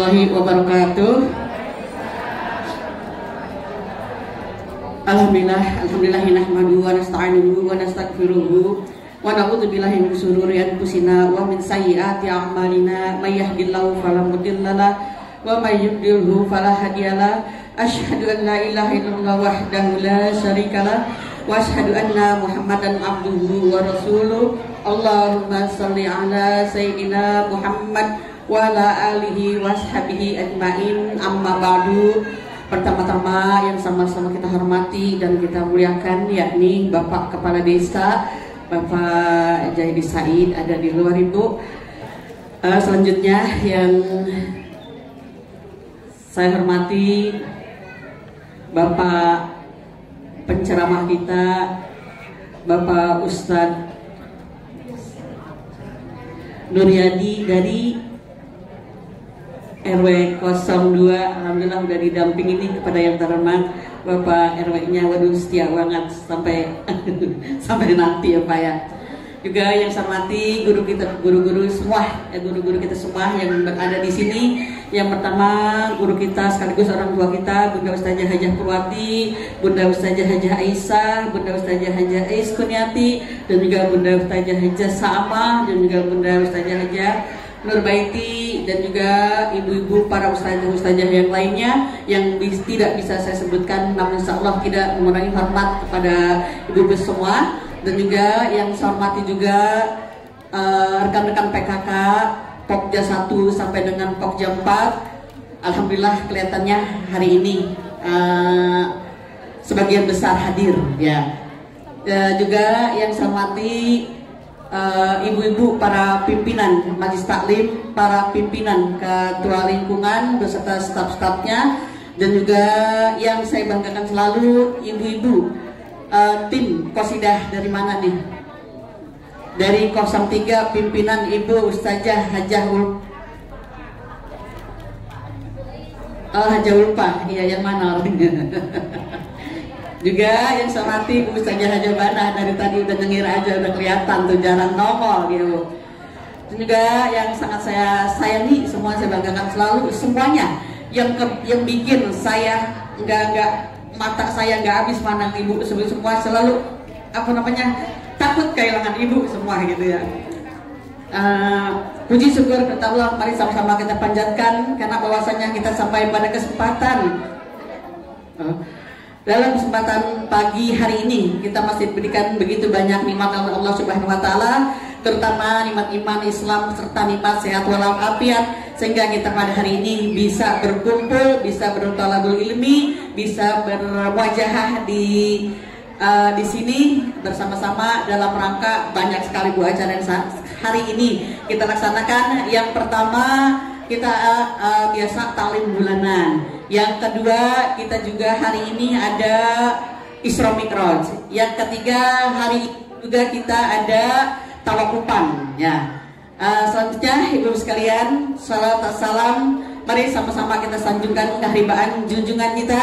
warahmatullahi wabarakatuh. Alhamdulillah nahmaduhu wa nasta'inuhu wa nastaghfiruhu wa na'udzu billahi min shururi anfusina wa min sayyiati a'malina may yahdihillahu fala mudhillalah wa may yudlilhu fala hadiyalah. Asyhadu an la ilaha illallah wahdahu la syarikalah wa asyhadu anna Muhammadan abduhu wa rasuluh. Allahumma shalli ala sayyidina Muhammad wa ala alihi washabihi ajmain. Amma ba'du. Pertama-tama yang sama-sama kita hormati dan kita muliakan yakni Bapak Kepala Desa Bapak Jaidi Said ada di luar Ibu. Selanjutnya yang saya hormati Bapak penceramah kita Bapak Ustadz Nuryadi dari RW 02. Alhamdulillah udah didamping ini kepada yang terhormat Bapak RW-nya. Waduh setia banget sampai sampai nanti ya Pak ya. Juga yang saya hormati guru kita, guru-guru semua, guru-guru kita semua yang berada di sini. Yang pertama guru kita sekaligus orang tua kita, Bunda Ustazah Hajah Purwati, Bunda Ustazah Hajah Aisyah, Bunda Ustazah Hajah Ais Kuniati, dan juga Bunda Ustazah Hajah Sa'amah, dan juga Bunda Ustazah Hajah Nurbaiti, dan juga ibu-ibu para ustazah-ustazah yang lainnya yang tidak bisa saya sebutkan, namun insya Allah tidak mengurangi hormat kepada ibu-ibu semua. Dan juga yang saya hormati juga rekan-rekan PKK Pokja 1 sampai dengan Pokja 4. Alhamdulillah kelihatannya hari ini sebagian besar hadir ya. Juga yang saya hormati ibu-ibu para pimpinan Majelis Taklim, para pimpinan ketua lingkungan beserta staf-stafnya, dan juga yang saya banggakan selalu ibu-ibu tim Qosidah dari mana nih? Dari 03 pimpinan Ibu Ustazah Hajah Hajah Ulpa, iya yang mana orangnya? Juga yang saya hormati Ibu Ustazah Hajah Banah, dari tadi udah nyengir aja udah kelihatan tuh jarang nongol gitu. Dan juga yang sangat saya sayangi, semua saya banggakan selalu semuanya yang bikin saya enggak mata saya nggak habis pandang ibu semua, selalu takut kehilangan ibu semua gitu ya. Puji syukur kepada Allah, mari sama-sama kita panjatkan karena bahwasanya kita sampai pada kesempatan dalam kesempatan pagi hari ini kita masih diberikan begitu banyak nikmat oleh Allah Subhanahu wa taala, terutama nikmat iman Islam serta nikmat sehat walafiat, sehingga kita pada hari ini bisa berkumpul, bisa bertolabul ilmi, bisa berwajah di sini bersama-sama dalam rangka banyak sekali bu acara yang hari ini kita laksanakan. Yang pertama kita biasa taklim bulanan. Yang kedua kita juga hari ini ada Isra Mi'raj. Yang ketiga hari ini juga kita ada tawakupan ya. Selanjutnya ibu sekalian, salam salam, mari sama-sama kita sanjungkan keharibaan junjungan kita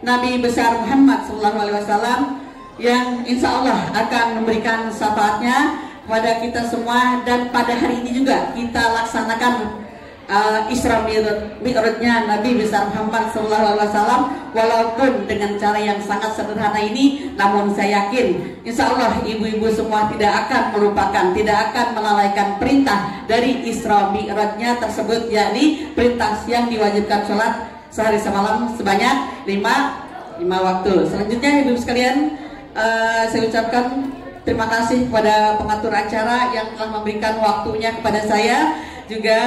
Nabi besar Muhammad SAW yang insya Allah akan memberikan syafaatnya kepada kita semua. Dan pada hari ini juga kita laksanakan Isra Mi'rajnya Nabi besar Muhammad SAW, walaupun dengan cara yang sangat sederhana ini, namun saya yakin insya Allah ibu-ibu semua tidak akan melupakan, tidak akan melalaikan perintah dari Isra Mi'rajnya tersebut, yakni perintah yang diwajibkan sholat sehari semalam sebanyak 5 waktu. Selanjutnya ibu sekalian, saya ucapkan terima kasih kepada pengatur acara yang telah memberikan waktunya kepada saya. Juga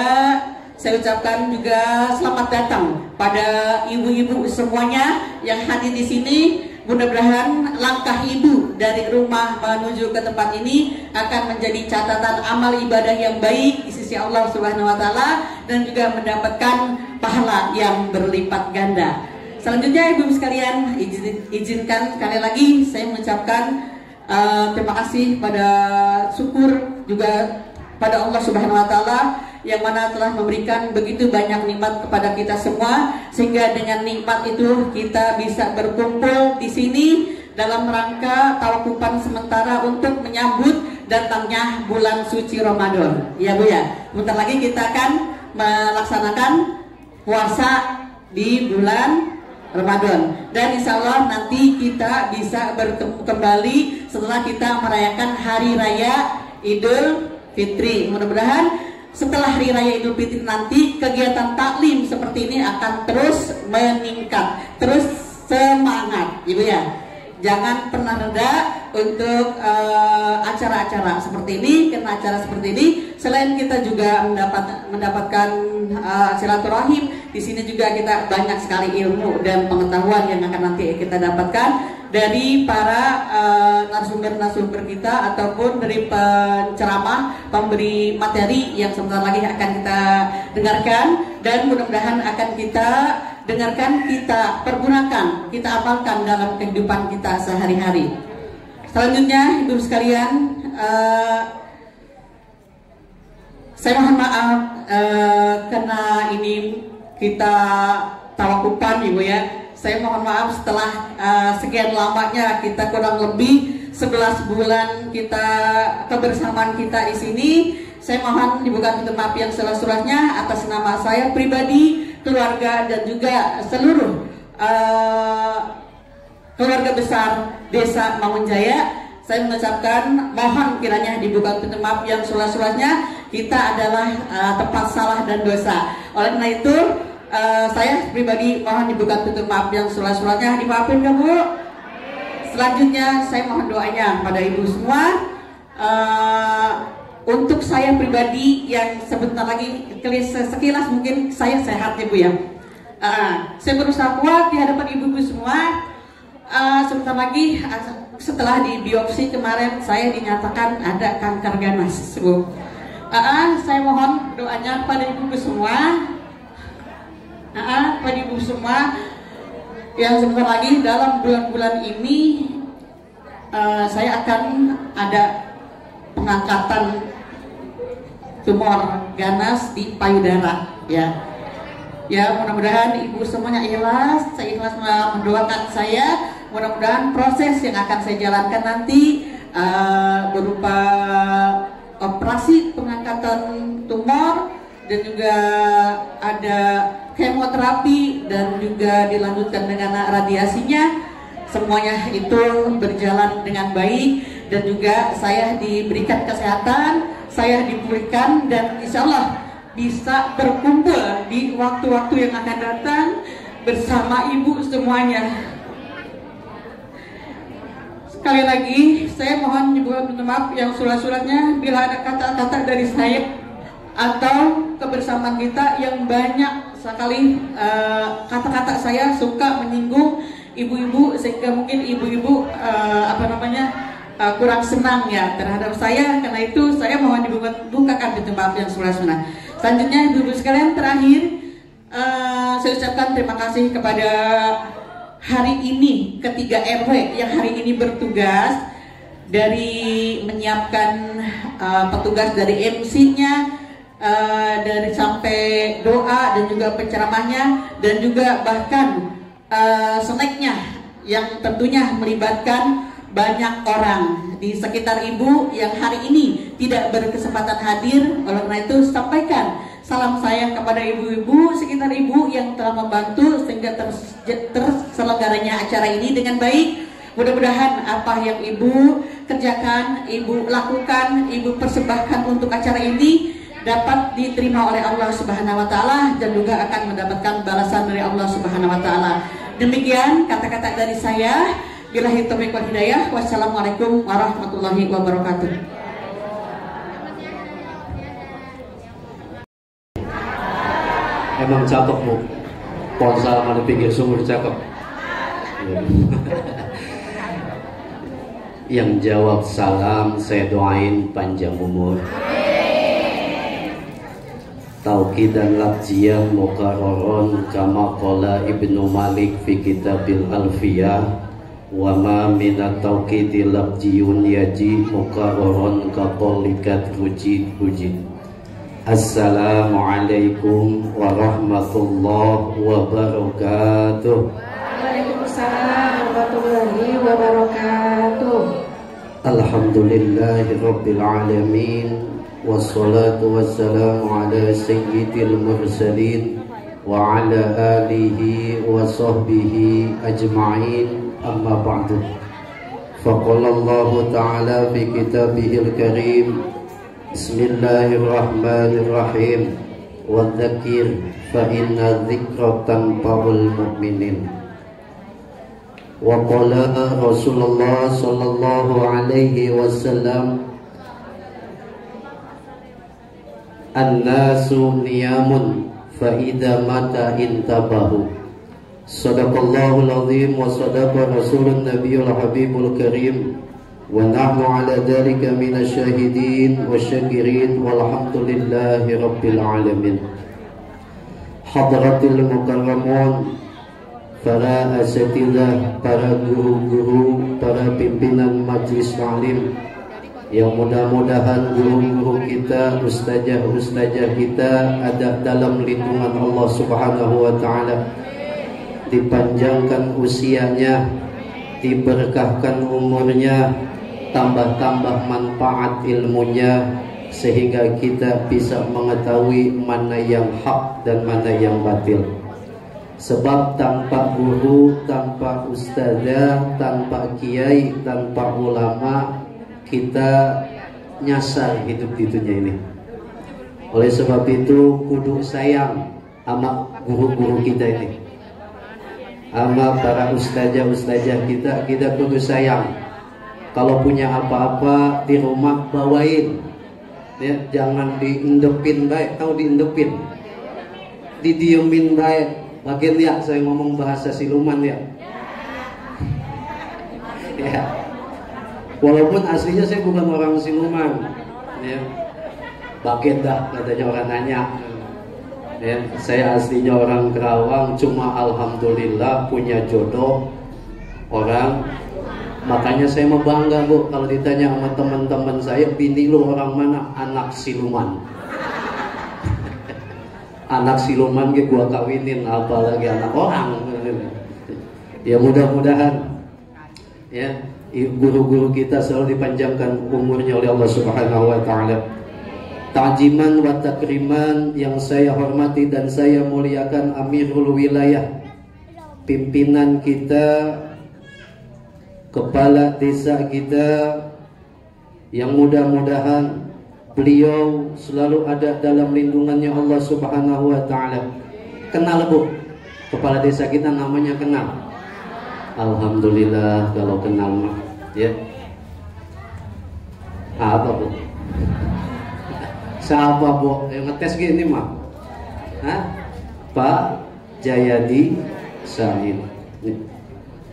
saya ucapkan juga selamat datang pada ibu-ibu semuanya yang hadir di sini. Mudah-mudahan langkah ibu dari rumah menuju ke tempat ini akan menjadi catatan amal ibadah yang baik di sisi Allah Subhanahu wa taala dan juga mendapatkan pahala yang berlipat ganda. Selanjutnya ibu sekalian, izinkan sekali lagi saya mengucapkan terima kasih pada syukur juga pada Allah Subhanahu wa taala yang mana telah memberikan begitu banyak nikmat kepada kita semua, sehingga dengan nikmat itu kita bisa berkumpul di sini dalam rangka tawakupan sementara untuk menyambut datangnya bulan suci Ramadan. Ya Bu ya. Bentar lagi kita akan melaksanakan puasa di bulan Ramadan, dan insya Allah nanti kita bisa bertemu kembali setelah kita merayakan Hari Raya Idul Fitri. Mudah-mudahan setelah Hari Raya Idul Fitri nanti kegiatan taklim seperti ini akan terus meningkat, terus semangat, Ibu ya. Jangan pernah reda untuk acara-acara seperti ini, karena acara seperti ini selain kita juga mendapatkan silaturahim, di sini juga kita banyak sekali ilmu dan pengetahuan yang akan nanti kita dapatkan dari para narasumber-narasumber kita ataupun dari penceramah, pemberi materi yang sebentar lagi akan kita dengarkan, dan mudah-mudahan akan kita dengarkan, kita pergunakan, kita amalkan dalam kehidupan kita sehari-hari. Selanjutnya, Ibu sekalian, saya mohon maaf karena ini kita tawakupan, Ibu ya. Saya mohon maaf setelah sekian lamanya kita kurang lebih 11 bulan kita kebersamaan kita di sini. Saya mohon dibuka pintu maaf yang seluruh-seluruhnya atas nama saya pribadi, keluarga, dan juga seluruh keluarga besar Desa Mangunjaya. Saya mengucapkan mohon kiranya dibuka pintu maaf yang seluruh-seluruhnya. Kita adalah tempat salah dan dosa. Oleh karena itu saya pribadi mohon dibuka pintu maaf yang seluruh-seluruhnya. Dimaafin gak Bu? Selanjutnya saya mohon doanya pada Ibu semua. Untuk saya pribadi yang sebentar lagi sekilas mungkin saya sehat ya Bu ya. Saya berusaha kuat di hadapan ibu-ibu semua. Sebentar lagi setelah di biopsi kemarin saya dinyatakan ada kanker ganas Bu. Saya mohon doanya pada ibu-ibu semua. Pada ibu semua yang sebentar lagi dalam bulan-bulan ini saya akan ada pengangkatan tumor ganas di payudara ya. Ya, mudah-mudahan ibu semuanya ikhlas. Saya ikhlas mendoakan saya. Mudah-mudahan proses yang akan saya jalankan nanti berupa operasi pengangkatan tumor, dan juga ada kemoterapi, dan juga dilanjutkan dengan radiasinya. Semuanya itu berjalan dengan baik, dan juga saya diberikan kesehatan, saya dipulihkan, dan insya Allah bisa berkumpul di waktu-waktu yang akan datang bersama ibu semuanya. Sekali lagi saya mohon ibu minta maaf yang surat-suratnya bila ada kata-kata dari saya atau kebersamaan kita yang banyak sekali kata-kata saya suka menyinggung ibu-ibu, sehingga mungkin ibu-ibu kurang senang ya terhadap saya. Karena itu saya mohon dibukakan pintu maaf yang surat-surat. Selanjutnya ibu-ibu sekalian, terakhir saya ucapkan terima kasih kepada hari ini ketiga RW yang hari ini bertugas dari menyiapkan petugas dari MC-nya, dari sampai doa dan juga penceramahnya, dan juga bahkan snacknya yang tentunya melibatkan banyak orang di sekitar ibu yang hari ini tidak berkesempatan hadir. Oleh karena itu sampaikan salam saya kepada ibu-ibu sekitar ibu yang telah membantu sehingga terselenggaranya acara ini dengan baik. Mudah-mudahan apa yang ibu kerjakan, ibu lakukan, ibu persembahkan untuk acara ini dapat diterima oleh Allah Subhanahu wa taala, dan juga akan mendapatkan balasan dari Allah Subhanahu wa taala. Demikian kata-kata dari saya. Billahi taufiq wal hidayah. Wassalamualaikum warahmatullahi wabarakatuh. Emang cakep Bu, ponsel mana pinggir sumur cakep. Yang jawab salam saya doain panjang umur, tauqid dan lafziyah mukarraron kama qala Ibnu Malik fi kitabil Alfiyah, wa ma minat tauqidi lafziyun yaji mukarraron ka qalikat wujid. Assalamualaikum warahmatullahi wabarakatuh. Waalaikumsalam warahmatullahi wabarakatuh. Alhamdulillahi rabbil alamin, wassalatu wassalamu ala sayyidil mursalin وعلى آله وصحبه أجمعين أما بعد فقال الله تعالى في كتابه الكريم بسم الله الرحمن الرحيم والذكر فإن الذكر تنفع المؤمنين وقال رسول الله صلى الله عليه وسلم الناس نيام فإذا مات انتبهوا صدق الله العظيم وصدق رسول النبي الحبيب الكريم ونحن على ذلك من الشاهدين والشاكرين والحمد لله رب العالمين. Hadratil mukarramun, para asatidzah, para guru-guru, para pimpinan majlis ta'lim, yang mudah-mudahan guru-guru kita, ustazah-ustazah kita ada dalam lindungan Allah Subhanahu wa taala, dipanjangkan usianya, diberkahkan umurnya, tambah-tambah manfaat ilmunya, sehingga kita bisa mengetahui mana yang hak dan mana yang batil. Sebab tanpa guru, tanpa ustazah, tanpa kiai, tanpa ulama, kita nyasar hidup di dunia ini. Oleh sebab itu kudu sayang sama guru-guru kita ini, sama para ustazah-ustazah kita kudu sayang. Kalau punya apa-apa di rumah bawain, ya, jangan diindepin baik, tahu diindepin, didiemin baik. Bagian ya, saya ngomong bahasa siluman ya. Ya. Walaupun aslinya saya bukan orang siluman, ya. Bagian dah katanya orang nanya. Ya, saya aslinya orang Kerawang, cuma alhamdulillah punya jodoh orang. Makanya saya mau bangga bu, kalau ditanya sama teman-teman saya, bini lu orang mana? Anak siluman. Anak siluman gua kawinin, apalagi anak orang. Ya mudah-mudahan ya guru-guru kita selalu dipanjangkan umurnya oleh Allah Subhanahu wa taala. Ta'jiman wa takriman yang saya hormati dan saya muliakan Amirul Wilayah, pimpinan kita, kepala desa kita, yang mudah-mudahan beliau selalu ada dalam lindungannya Allah Subhanahu wa taala. Kenal bu, kepala desa kita namanya kenal. Alhamdulillah kalau kenal mah, ya. Apa bu? Siapa bu? Yang ngetes gini mah? Hah? Pak Jayadi Said.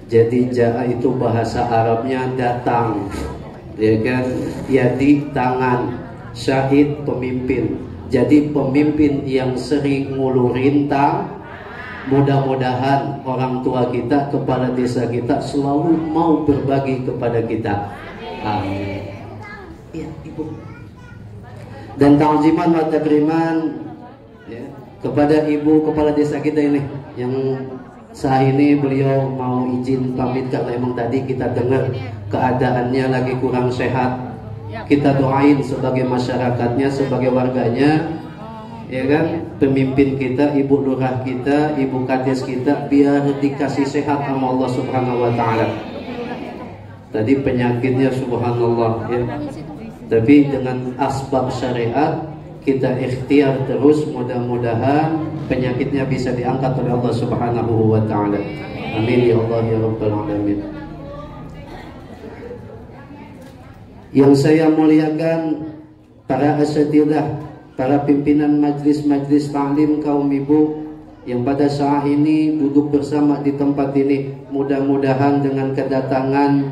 Jadi jaa itu bahasa Arabnya datang, ya kan? Yadi tangan, syahid pemimpin. Jadi pemimpin yang sering ngulurin tang. Mudah-mudahan orang tua kita, kepala desa kita selalu mau berbagi kepada kita. Amin. Ya, ibu. Dan ta'ziman wa takriman ya, kepada ibu kepala desa kita ini yang saat ini beliau mau izin pamit karena emang tadi kita dengar keadaannya lagi kurang sehat. Kita doain sebagai masyarakatnya, sebagai warganya, ya kan, pemimpin kita, ibu lurah kita, ibu kades kita, biar dikasih sehat sama Allah Subhanahu wa taala. Tadi penyakitnya subhanallah ya. Tapi dengan asbab syariat kita ikhtiar terus, mudah-mudahan penyakitnya bisa diangkat oleh Allah Subhanahu wa taala. Amin ya Allah ya rabbal alamin. Yang saya muliakan para asatidzah, para pimpinan majlis-majlis ta'lim kaum ibu yang pada saat ini duduk bersama di tempat ini, mudah-mudahan dengan kedatangan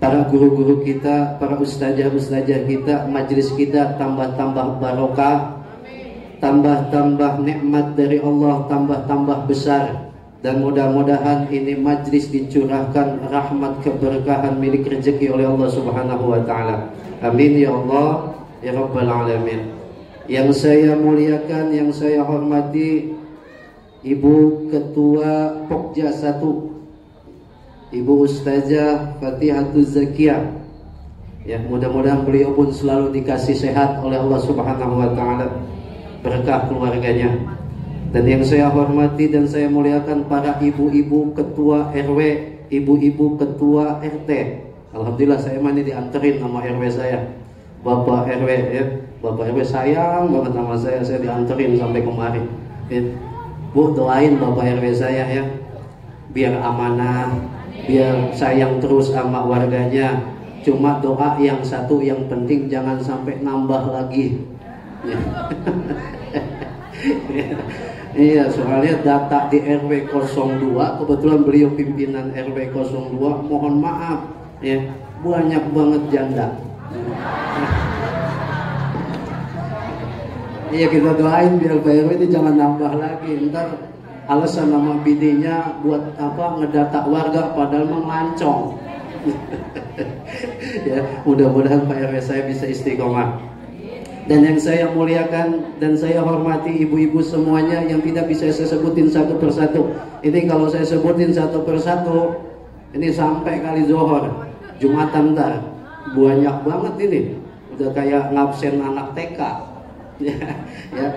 para guru-guru kita, para ustazah-ustazah kita, majlis kita tambah-tambah barokah, tambah-tambah nikmat dari Allah, tambah-tambah besar, dan mudah-mudahan ini majlis dicurahkan rahmat keberkahan milik rezeki oleh Allah Subhanahu wa taala. Amin ya Allah ya rabbal alamin. Yang saya muliakan, yang saya hormati Ibu Ketua Pokja 1, Ibu Ustazah Fatihatuz Zakiyah. Ya, mudah-mudahan beliau pun selalu dikasih sehat oleh Allah Subhanahu wa taala, berkah keluarganya. Dan yang saya hormati dan saya muliakan para ibu-ibu ketua RW, ibu-ibu ketua RT. Alhamdulillah saya mani dianterin sama RW saya. Bapak RW ya, Bapak RW sayang banget sama saya dianterin sampai kemari. Ya. Bu, doain Bapak RW saya ya, biar amanah, biar sayang terus sama warganya. Cuma doa yang satu yang penting, jangan sampai nambah lagi. Ya. Iya, soalnya data di RW 02, kebetulan beliau pimpinan RW 02, mohon maaf ya, banyak banget janda. Iya, kita doain biar Pak RW ini jangan nambah lagi. Ntar alasan nama bininya buat apa, ngedata warga padahal memancong. Ya, mudah-mudahan Pak RW saya bisa istiqomah. Dan yang saya muliakan dan saya hormati ibu-ibu semuanya yang tidak bisa saya sebutin satu persatu. Ini kalau saya sebutin satu persatu, ini sampai kali Zohor, Jumatan ntar, banyak banget ini. Udah kayak ngabsen anak TK. Ya.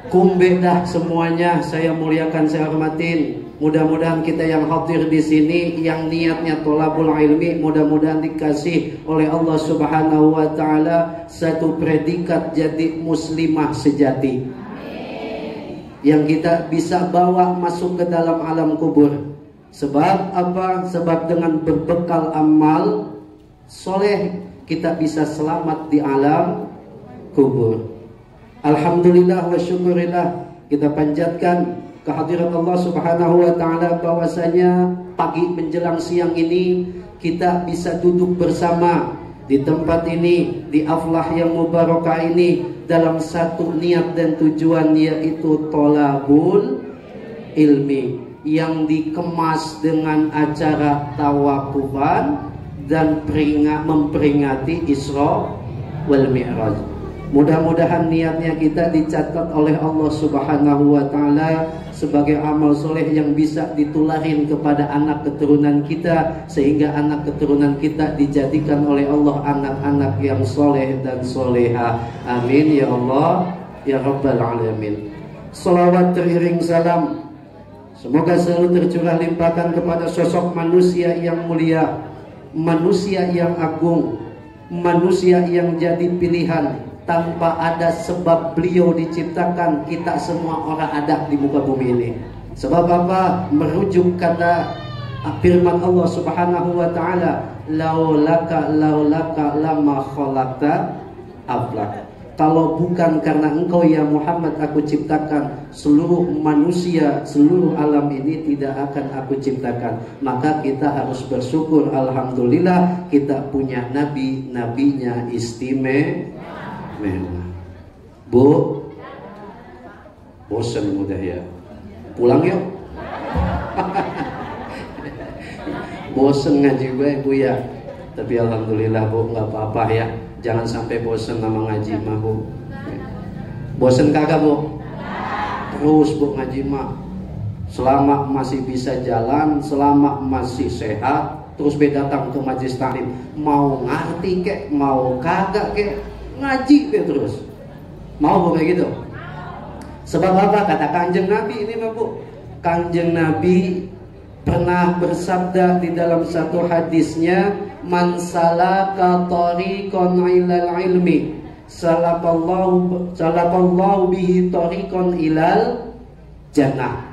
Kumbe dah semuanya, saya muliakan, saya hormatin. Mudah-mudahan kita yang hadir di sini yang niatnya thalabul ilmi, mudah-mudahan dikasih oleh Allah Subhanahu wa taala satu predikat jadi muslimah sejati. Amin. Yang kita bisa bawa masuk ke dalam alam kubur. Sebab apa? Sebab dengan berbekal amal soleh kita bisa selamat di alam kubur. Alhamdulillah wa syukurillah, kita panjatkan kehadiran Allah Subhanahu wa taala bahwasanya pagi menjelang siang ini kita bisa duduk bersama di tempat ini, di aflah yang mubarakah ini dalam satu niat dan tujuan, yaitu thalabul ilmi, yang dikemas dengan acara tawakufan dan memperingati Isra wal Mi'raj. Mudah-mudahan niatnya kita dicatat oleh Allah Subhanahu wa taala sebagai amal soleh yang bisa ditularin kepada anak keturunan kita, sehingga anak keturunan kita dijadikan oleh Allah anak-anak yang soleh dan soleha. Amin ya Allah ya Rabbal alamin. Salawat teriring salam semoga selalu tercurah limpahkan kepada sosok manusia yang mulia, manusia yang agung, manusia yang jadi pilihan. Tanpa ada sebab beliau diciptakan, kita semua orang ada di muka bumi ini. Sebab apa? Merujuk kata firman Allah Subhanahu wa taala, laulaka lama khalaqta aflak. Kalau bukan karena engkau ya Muhammad aku ciptakan, seluruh manusia, seluruh alam ini tidak akan aku ciptakan. Maka kita harus bersyukur, alhamdulillah kita punya nabi, nabinya istimewa. Bu, bosan udah ya, pulang yuk. Bosan ngaji gue Bu ya, tapi alhamdulillah Bu, nggak apa-apa ya, jangan sampai bosan sama ngaji mah Bu. Bosan kagak Bu? Terus Bu ngaji mah, selama masih bisa jalan, selama masih sehat, terus datang ke majelis taklim, mau ngerti kek, mau kagak kek, ngaji deh terus. Mau Bu kayak gitu? Sebab apa? Kata Kanjeng Nabi ini mah Bu. Kanjeng Nabi pernah bersabda di dalam satu hadisnya, man salaka tariqan ilal ilmi salakallahu bihi tariqan ilal jannah.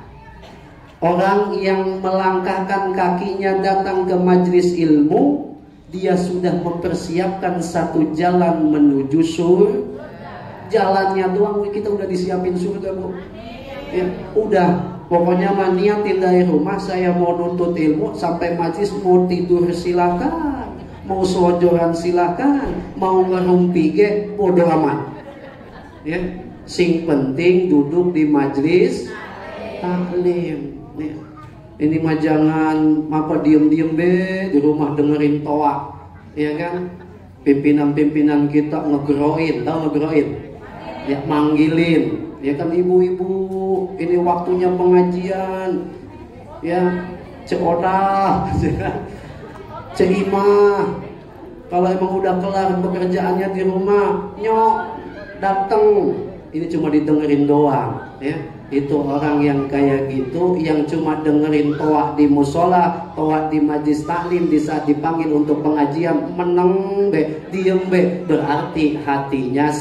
Orang yang melangkahkan kakinya datang ke majelis ilmu, dia sudah mempersiapkan satu jalan menuju surga. Jalannya doang kita udah disiapin surga Bu. Ya, udah, pokoknya mah niatin dari rumah, saya mau nuntut ilmu sampai majlis, mau tidur silakan, mau selonjoran silakan, mau ngerumpi ge bodo amat. Ya, sing penting duduk di majlis taklim. Ya. Ini mah jangan apa diem-diem be di rumah dengerin toa, ya kan? Pimpinan-pimpinan kita ngegroin, tahu ngegroin? Ya, manggilin, ya kan ibu-ibu, ini waktunya pengajian, ya, Cek Oda, Cek Ima. Kalau emang udah kelar pekerjaannya di rumah, nyok datang, ini cuma didengerin doang ya. Itu orang yang kayak gitu, yang cuma dengerin toa di musola, toa di majlis taklim, di saat dipanggil untuk pengajian meneng be, diem be, berarti hatinya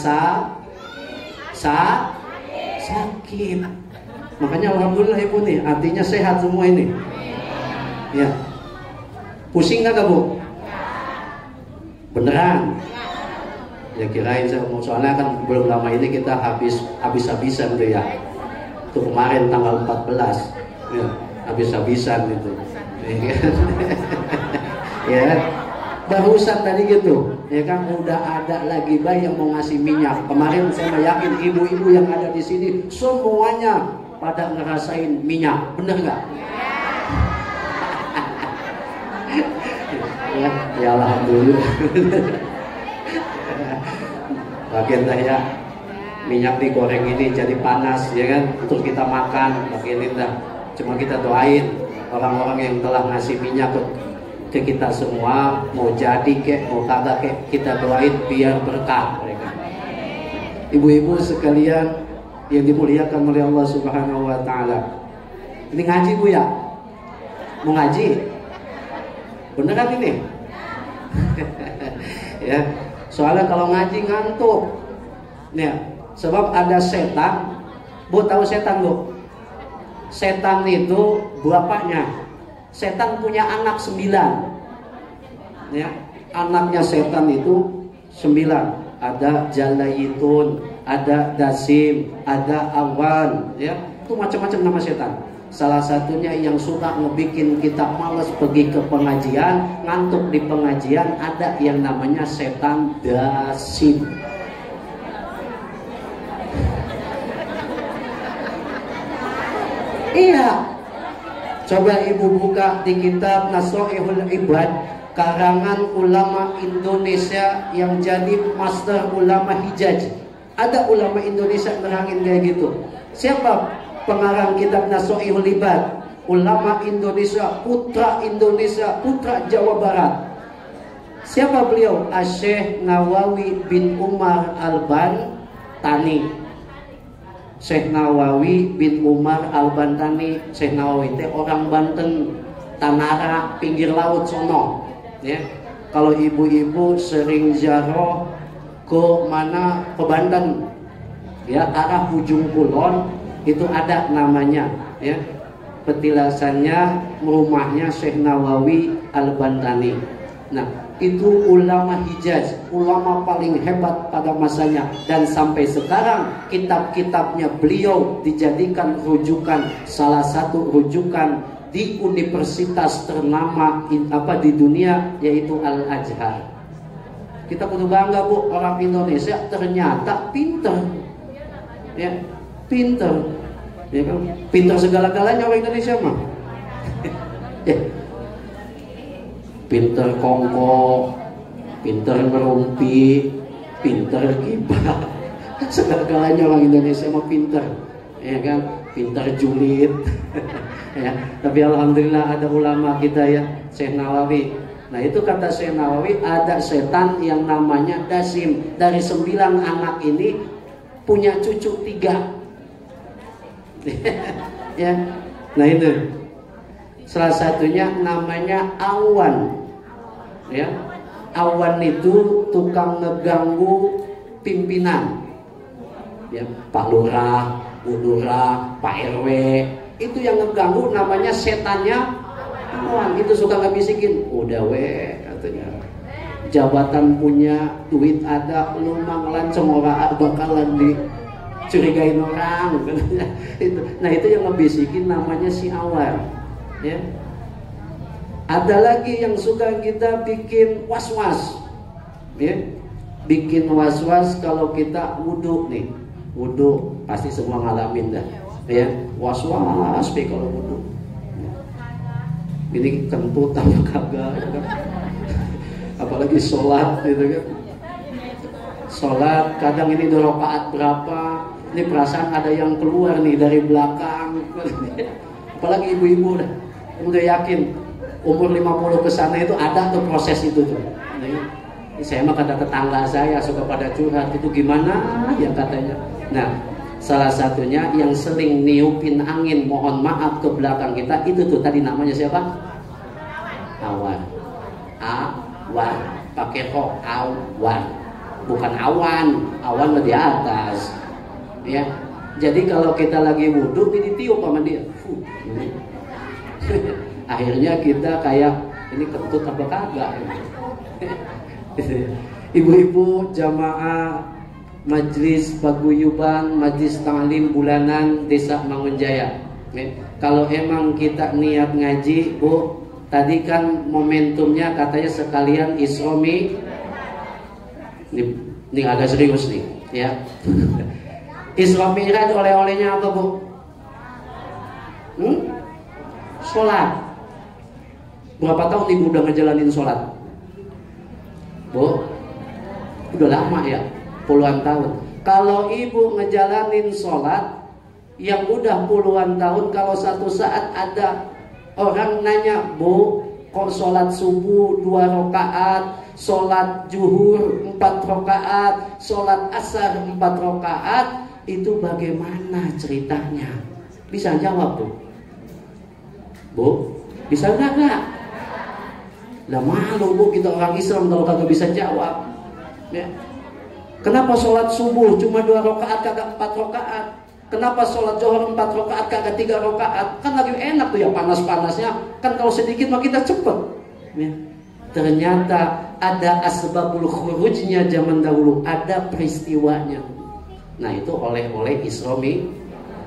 sakit. Makanya alhamdulillah ibu nih, hatinya sehat semua ini. Ya, pusing nggak Bu? Beneran? Ya kirain saya mau, soalnya kan belum lama ini kita habis-habisan tuh ya. Itu kemarin tanggal 14 ya, habis-habisan itu ya, barusan tadi gitu ya kan, udah ada lagi bayi yang mau ngasih minyak. Kemarin saya yakin ibu-ibu yang ada di sini semuanya pada ngerasain minyak, bener nggak? Ya alhamdulillah. Bagian saya minyak digoreng ini jadi panas ya kan, untuk kita makan bagian dah. Cuma kita doain orang-orang yang telah ngasih minyak ke kita semua, mau jadi kek mau kagak kek, kita doain biar berkah mereka. Ibu-ibu sekalian yang dimuliakan oleh Allah Subhanahu wa taala. Ini ngaji Bu ya? Mau ngaji? Beneran ini? Ya, soalnya kalau ngaji ngantuk. Nih, sebab ada setan. Bu tahu setan Bu? Setan itu bapaknya. Setan punya anak 9. Ya, anaknya setan itu 9. Ada Jalayitun, ada Dasim, ada Awan, ya. Itu macam-macam nama setan. Salah satunya yang suka ngebikin kita males pergi ke pengajian, ngantuk di pengajian, ada yang namanya setan Dasim. Iya. Coba ibu buka di kitab Nasha'ihul Ibad karangan ulama Indonesia yang jadi master ulama Hijaz. Ada ulama Indonesia nerangin kayak gitu. Siapa pengarang kitab Nasha'ihul Ibad? Ulama Indonesia, putra Jawa Barat. Siapa beliau? Syekh Nawawi bin Umar Al-Bantani. Syekh Nawawi bin Umar Al-Bantani. Syekh Nawawi itu orang Banten, Tanara, pinggir laut sono. Ya. Kalau ibu-ibu sering ziarah ke mana, ke Banten, ya arah ujung kulon itu ada namanya, ya petilasannya rumahnya Syekh Nawawi Al-Bantani. Nah itu ulama Hijaz, ulama paling hebat pada masanya, dan sampai sekarang kitab-kitabnya beliau dijadikan rujukan, salah satu rujukan di universitas ternama di dunia, yaitu Al-Azhar. Kita perlu bangga Bu, orang Indonesia ternyata pinter, ya pinter, ya kan? Pinter segala-galanya orang Indonesia mah. Ya. Pinter kongko, pinter ngerumpi, pinter kibah, segala-galanya orang Indonesia mah pinter, ya kan? Pinter julid. Ya, tapi alhamdulillah ada ulama kita ya, Syekh Nawawi. Nah itu kata Syekh Nawawi, ada setan yang namanya Dasim. Dari 9 anak ini punya cucu 3. Ya, nah itu salah satunya namanya Awan. Ya, Awan itu tukang ngeganggu pimpinan. Ya, Pak Lurah, Bu Lurah, Pak RW. Itu yang ngeganggu namanya setannya Awan. Itu suka ngebisikin, udah katanya, jabatan punya, duit ada, lu mah ngelancong orang bakalan dicurigain orang. Nah itu yang ngebisikin namanya si Awan. Ya. Ada lagi yang suka kita bikin was-was, ya, bikin was-was kalau kita wudhu nih, wudhu pasti semua ngalamin dah. Ya, was-was deh kalau wudhu. Ini kentut apa kagak, kan? Apalagi sholat gitu kan. Sholat kadang ini udah rakaat berapa, ini perasaan ada yang keluar nih dari belakang. Apalagi ibu-ibu dah, udah yakin umur 50 ke sana itu ada tuh proses itu tuh. Saya mah kata tetangga saya suka pada curhat, itu gimana ya katanya. Nah, salah satunya yang sering niupin angin mohon maaf ke belakang kita itu tuh tadi namanya siapa? Awan. Awan. Pakai ho, awan. Bukan awan. Awan di atas. Ya. Jadi kalau kita lagi wudhu ditiup sama dia. Akhirnya kita kayak ini kentut apa kagak. Ibu-ibu jamaah Majlis Paguyuban Majlis Ta'lim Bulanan Desa Mangunjaya. Kalau emang kita niat ngaji, Bu, tadi kan momentumnya katanya sekalian Isromi. Ini ada serius nih, ya. Isra Mi'raj oleh-olehnya apa, Bu? Sholat. Berapa tahun Ibu udah ngejalanin sholat? Bu, udah lama ya, puluhan tahun. Kalau Ibu ngejalanin sholat yang udah puluhan tahun, kalau satu saat ada orang nanya, Bu, kok sholat subuh 2 rakaat, sholat zuhur 4 rakaat, sholat asar 4 rakaat, itu bagaimana ceritanya? Bisa jawab, Bu? Bu, bisa enggak? Lah malu, Bu, kita orang Islam kalau kagak bisa jawab. Ya. Kenapa sholat subuh cuma 2 rakaat kagak 4 rakaat? Kenapa sholat zuhur 4 rakaat kagak 3 rakaat? Kan lagi enak tuh ya panas-panasnya. Kan kalau sedikit mah kita cepet. Ya. Ternyata ada asbabul khurujnya zaman dahulu, ada peristiwanya. Nah itu oleh-oleh Isromi,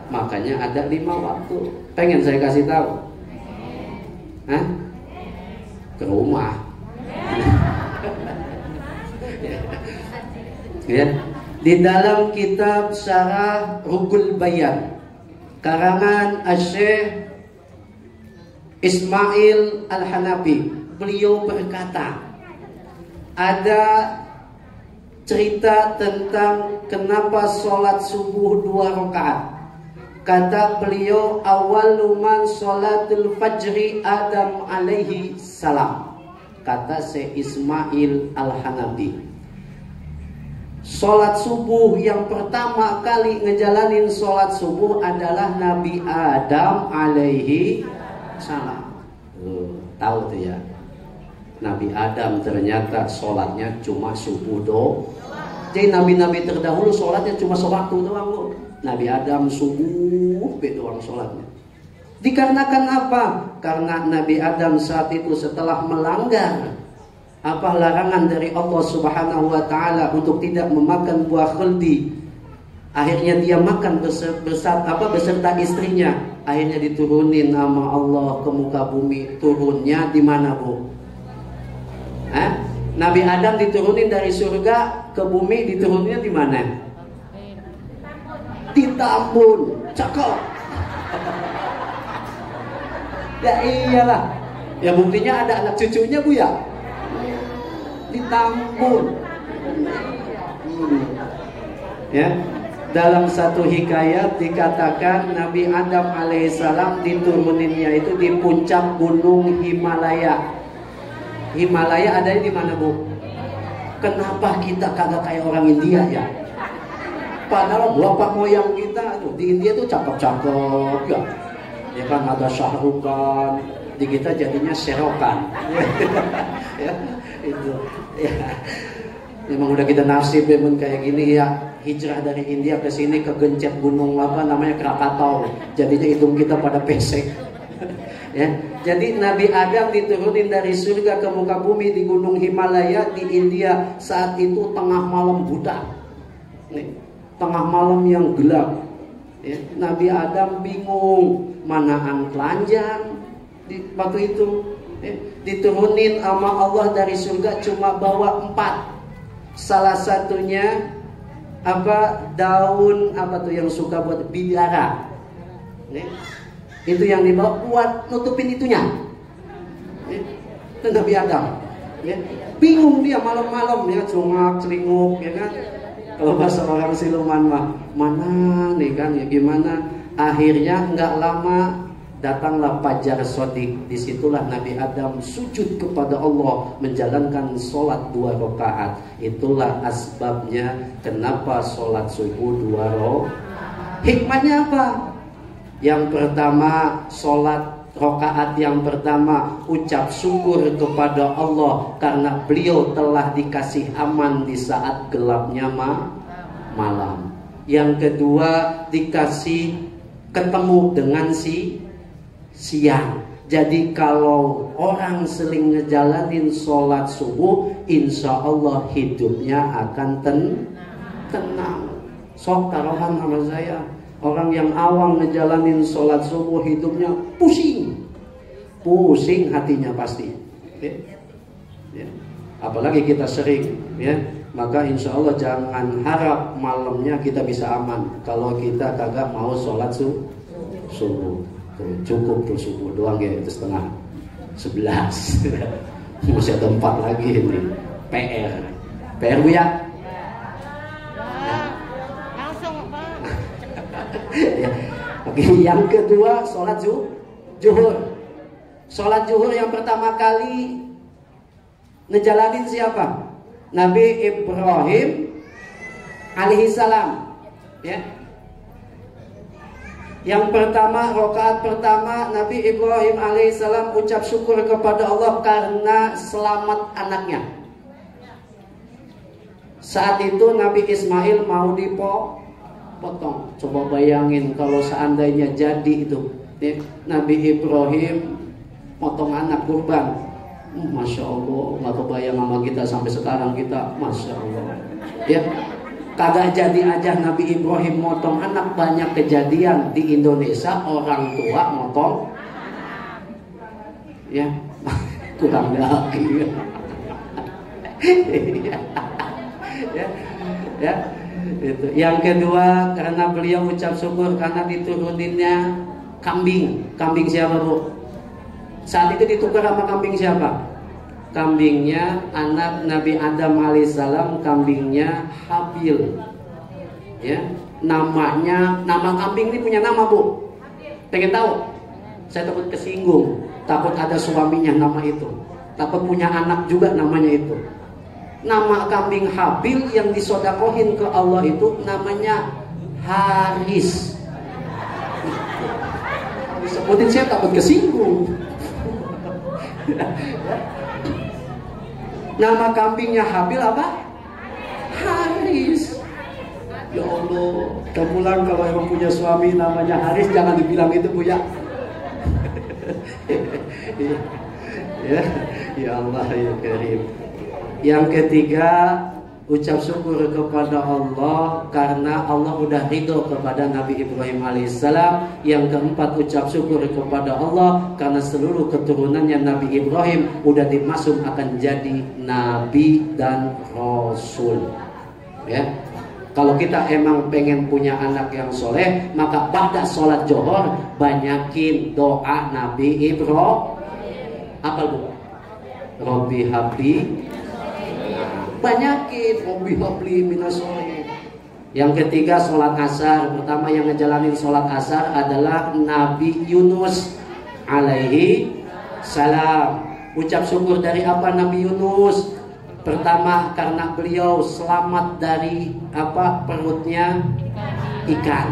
makanya ada 5 waktu. Pengen saya kasih tahu? Hah? Ke rumah. Ya. Di dalam kitab Syarah Ruhul Bayan karangan Asy-Syaikh Ismail Al-Hanafi, beliau berkata ada cerita tentang kenapa sholat subuh 2 rakaat. Kata beliau, awalu man sholatul fajri Adam alaihi salam. Kata Syekh Ismail Al-Hanafi, sholat subuh yang pertama kali ngejalanin sholat subuh adalah Nabi Adam alaihi salam. Tahu tuh ya, Nabi Adam ternyata sholatnya cuma subuh doang. Jadi nabi-nabi terdahulu sholatnya cuma sewaktu doang, Bu. Nabi Adam subuh doang sholatnya. Dikarenakan apa? Karena Nabi Adam saat itu setelah melanggar larangan dari Allah Subhanahu wa taala untuk tidak memakan buah khuldi. Akhirnya dia makan beserta istrinya. Akhirnya diturunin nama Allah ke muka bumi. Turunnya di mana, Bu? Nabi Adam diturunin dari surga ke bumi, dituruninnya di mana? Di Tambun. Cakep. Ya iyalah. Ya buktinya ada anak cucunya, Bu, ya. Di Tambun. Ya. Dalam satu hikayat dikatakan Nabi Adam alaihissalam dituruninnya itu di puncak gunung Himalaya. Himalaya adanya di mana, Bu? Kenapa kita kagak kayak orang India ya? Padahal bapak moyang kita tuh di India tuh cakep-cakep ya. Ya kan ada Syahrukan, di kita jadinya Serokan. Ya, itu. Ya. Memang udah kita nasib memang kayak gini ya. Hijrah dari India ke sini kegencet gunung apa namanya Krakatau. Jadinya hidung kita pada pesek. Ya. Jadi Nabi Adam diturunin dari surga ke muka bumi di gunung Himalaya di India. Saat itu tengah malam buta. Nih, tengah malam yang gelap. Ya. Nabi Adam bingung manaan telanjang di waktu itu. Ya. Diturunin sama Allah dari surga cuma bawa 4. Salah satunya daun yang suka buat biara. Ya. Itu yang dibawa buat nutupin itunya. Itu Nabi Adam. Ya. Bingung dia malam-malam ya, cungak celinguk ya kan. Kalau bahasa orang siluman mah mana nih kan ya gimana. Akhirnya nggak lama datanglah fajar sodik. Disitulah Nabi Adam sujud kepada Allah menjalankan sholat 2 rakaat. Itulah asbabnya kenapa sholat subuh 2 rakaat. Hikmahnya apa? Yang pertama, sholat rakaat yang pertama ucap syukur kepada Allah karena beliau telah dikasih aman di saat gelapnya malam. Yang kedua, dikasih ketemu dengan siang. Jadi kalau orang seling ngejalanin sholat subuh, insya Allah hidupnya akan tenang. Sok taruhan sama saya, orang yang awam ngejalanin sholat subuh hidupnya pusing hatinya pasti. Ya. Apalagi kita sering, ya. Maka insya Allah jangan harap malamnya kita bisa aman kalau kita kagak mau sholat subuh. Cukup tuh subuh doang ya, itu setengah 11. Masih ada 4 lagi ini. PR Bu ya. Langsung Pak. Ya. Oke, yang kedua sholat zuhur. Sholat zuhur yang pertama kali ngejalanin siapa? Nabi Ibrahim alaihissalam, ya. Yang pertama, rakaat pertama Nabi Ibrahim alaihissalam ucap syukur kepada Allah karena selamat anaknya. Saat itu Nabi Ismail mau dipotong. Coba bayangin kalau seandainya jadi itu, ya, Nabi Ibrahim potong anak kurban. Masya Allah, nggak kebayang sama kita sampai sekarang kita, Masya Allah. Ya, kagak jadi aja Nabi Ibrahim motong anak. Banyak kejadian di Indonesia orang tua motong, ya, kurang lagi. Ya, itu. Yang kedua, karena beliau ucap syukur karena dituruninnya kambing. Kambing siapa Bu? Saat itu ditukar sama kambing siapa? Kambingnya anak Nabi Adam alaihissalam, kambingnya Habil. Ya, nama kambing ini punya nama Bu. Pengen tahu? Saya takut kesinggung, takut ada suaminya nama itu, takut punya anak juga namanya itu. Nama kambing Habil yang disodakohin ke Allah itu namanya Haris. Disebutin saya takut kesinggung. Nama kambingnya Habil apa? Haris. Ya Allah, kemulan kalau emang punya suami namanya Haris jangan dibilang itu Bu ya. Ya Allah ya Karim. Yang ketiga, ucap syukur kepada Allah karena Allah udah ridho kepada Nabi Ibrahim alaihissalam. Yang keempat, ucap syukur kepada Allah karena seluruh keturunannya Nabi Ibrahim udah dimaksud akan jadi nabi dan rasul. Ya, kalau kita emang pengen punya anak yang soleh, maka pada sholat johor banyakin doa Nabi Ibrahim. Apa Bu? Robbi habli. Banyakin Robbi habli minasoleh. Yang ketiga, sholat asar. Pertama yang ngejalanin sholat asar adalah Nabi Yunus alaihi salam. Ucap syukur dari apa Nabi Yunus? Pertama karena beliau selamat dari apa? Perutnya ikan.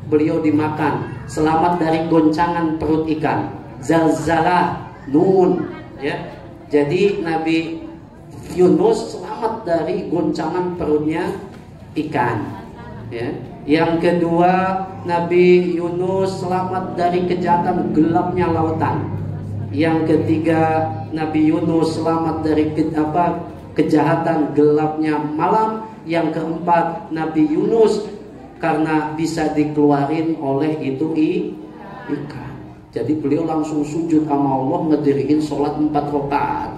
Beliau dimakan, selamat dari goncangan perut ikan. Zalzalah nun, ya. Jadi Nabi Yunus selamat dari goncangan perutnya ikan, ya. Yang kedua, Nabi Yunus selamat dari kejahatan gelapnya lautan. Yang ketiga, Nabi Yunus selamat dari kejahatan gelapnya malam. Yang keempat, Nabi Yunus karena bisa dikeluarin oleh itu ikan. Jadi beliau langsung sujud sama Allah, ngediriin sholat 4 rakaat.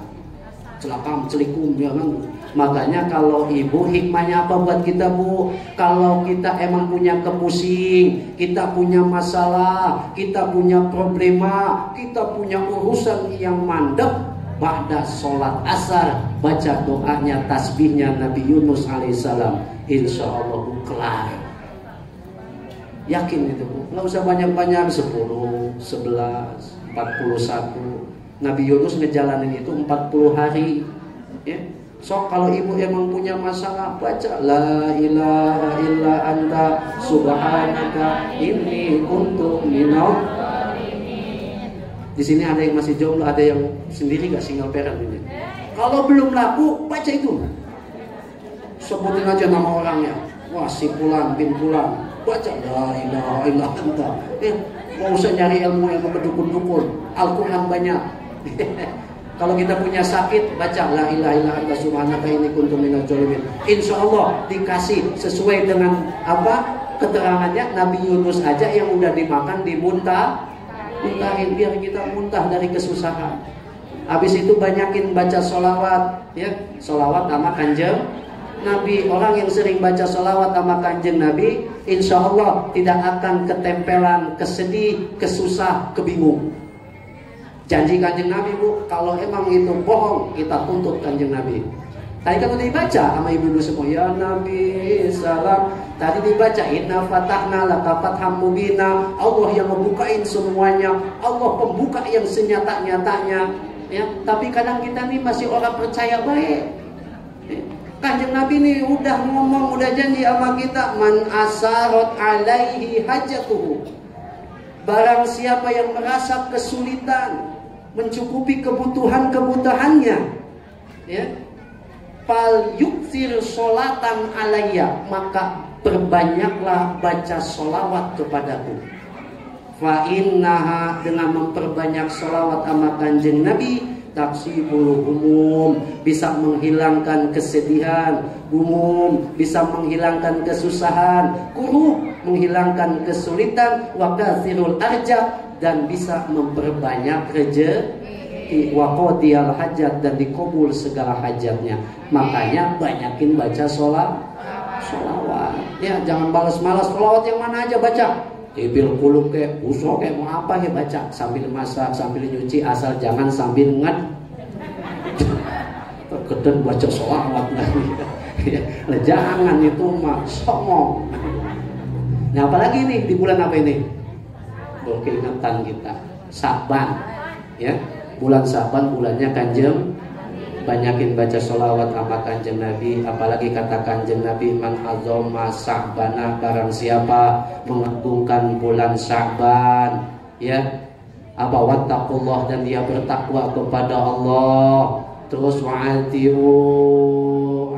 Celakam, celikum, ya kan? Makanya kalau ibu, hikmahnya apa buat kita Bu? Kalau kita emang punya kepusing, kita punya masalah, kita punya problema, kita punya urusan yang mandek, ba'da sholat asar baca doanya, tasbihnya Nabi Yunus alaihissalam, insya Allah kelar. Yakin itu Bu. Nggak usah banyak-banyak 10, 11, 41. Nabi Yunus ngejalanin itu 40 hari. Ya. So kalau ibu emang punya masalah, baca la ilaha illa anta subhanaka inni kuntu minal. Di sini ada yang masih jomblo, ada yang sendiri gak single parent ini. Kalau belum laku, baca itu. Sebutin aja nama orangnya. Wah, si Fulan bin Fulan. Baca la ilaha illa anta. Mau usah nyari ilmu berdukun-dukun. Al-Quran banyak. Kalau kita punya sakit, baca la ilaha illa anta subhanaka inni kuntu minadz dzalimin. Insyaallah dikasih sesuai dengan apa keterangannya. Nabi Yunus aja yang udah dimakan muntahin biar kita muntah dari kesusahan. Habis itu banyakin baca sholawat, ya, sholawat sama kanjeng Nabi. Orang yang sering baca sholawat sama kanjeng Nabi, insya Allah tidak akan ketempelan, kesedih, kesusah, kebingung. Janji kanjeng Nabi Bu, kalau emang itu bohong, kita tuntut kanjeng Nabi. Tadi kan udah dibaca sama ibu-ibu semua, ya Nabi salam. Tadi dibaca inna fatahna laka fatham mubina. Allah yang membukain semuanya, Allah pembuka yang senyata-nyatanya. Ya, tapi kadang kita nih masih orang percaya baik. Kanjeng Nabi nih udah ngomong, udah janji sama kita, man asarat alaihi hajatuhu. Barang siapa yang merasa kesulitan mencukupi kebutuhannya, ya, fal yukthir sholatan alayya, maka perbanyaklah baca sholawat kepadaku. Fa innaha, dengan memperbanyak sholawat sama kanjeng Nabi, taksibul humum, bisa menghilangkan kesedihan, humum bisa menghilangkan kesusahan, kuruh menghilangkan kesulitan, wa katsirul arjab, dan bisa memperbanyak rezeki, wa qadiyal hajat, dan dikabul segala hajatnya. Makanya banyakin baca sholawat. Ya, jangan balas-malas. Sholawat yang mana aja baca. Tibil kulub kayak usok kayak mau apa ya baca, sambil masak, sambil nyuci, asal jangan sambil terkeden baca sholawat lagi. Nah, jangan, itu mah songong. Nah, apalagi nih di bulan apa ini? Keingetan kita Sa'ban, ya, bulan Sa'ban, bulannya kanjeng. Banyakin baca sholawat sama kanjeng Nabi. Apalagi kata kanjeng Nabi, man azoma Sa'bana, barang siapa mengagungkan bulan Sa'ban, ya, apa wattaqullah, dan dia bertakwa kepada Allah. Terus wa'atiu,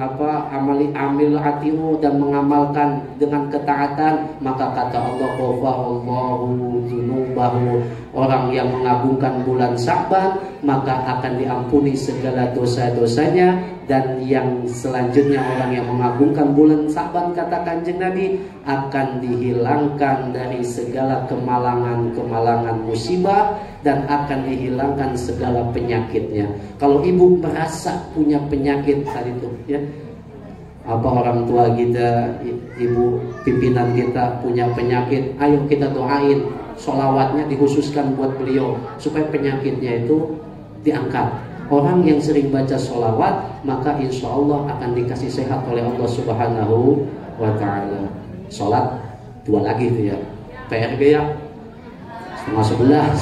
apa amil atiu, dan mengamalkan dengan ketaatan, maka kata Allah, ghafarallahu dzunubahu, orang yang mengagungkan bulan Sa'ban maka akan diampuni segala dosa-dosanya. Dan yang selanjutnya, orang yang mengagungkan bulan Sa'ban, kata kanjeng Nabi, akan dihilangkan dari segala kemalangan musibah, dan akan dihilangkan segala penyakitnya. Kalau ibu merasa punya penyakit tadi itu, ya, apa orang tua kita, ibu pimpinan kita punya penyakit, ayo kita doain, sholawatnya dikhususkan buat beliau supaya penyakitnya itu diangkat. Orang yang sering baca sholawat, maka insya Allah akan dikasih sehat oleh Allah Subhanahu wa ta'ala. Sholat 2 lagi itu ya, PRG ya, 11:30.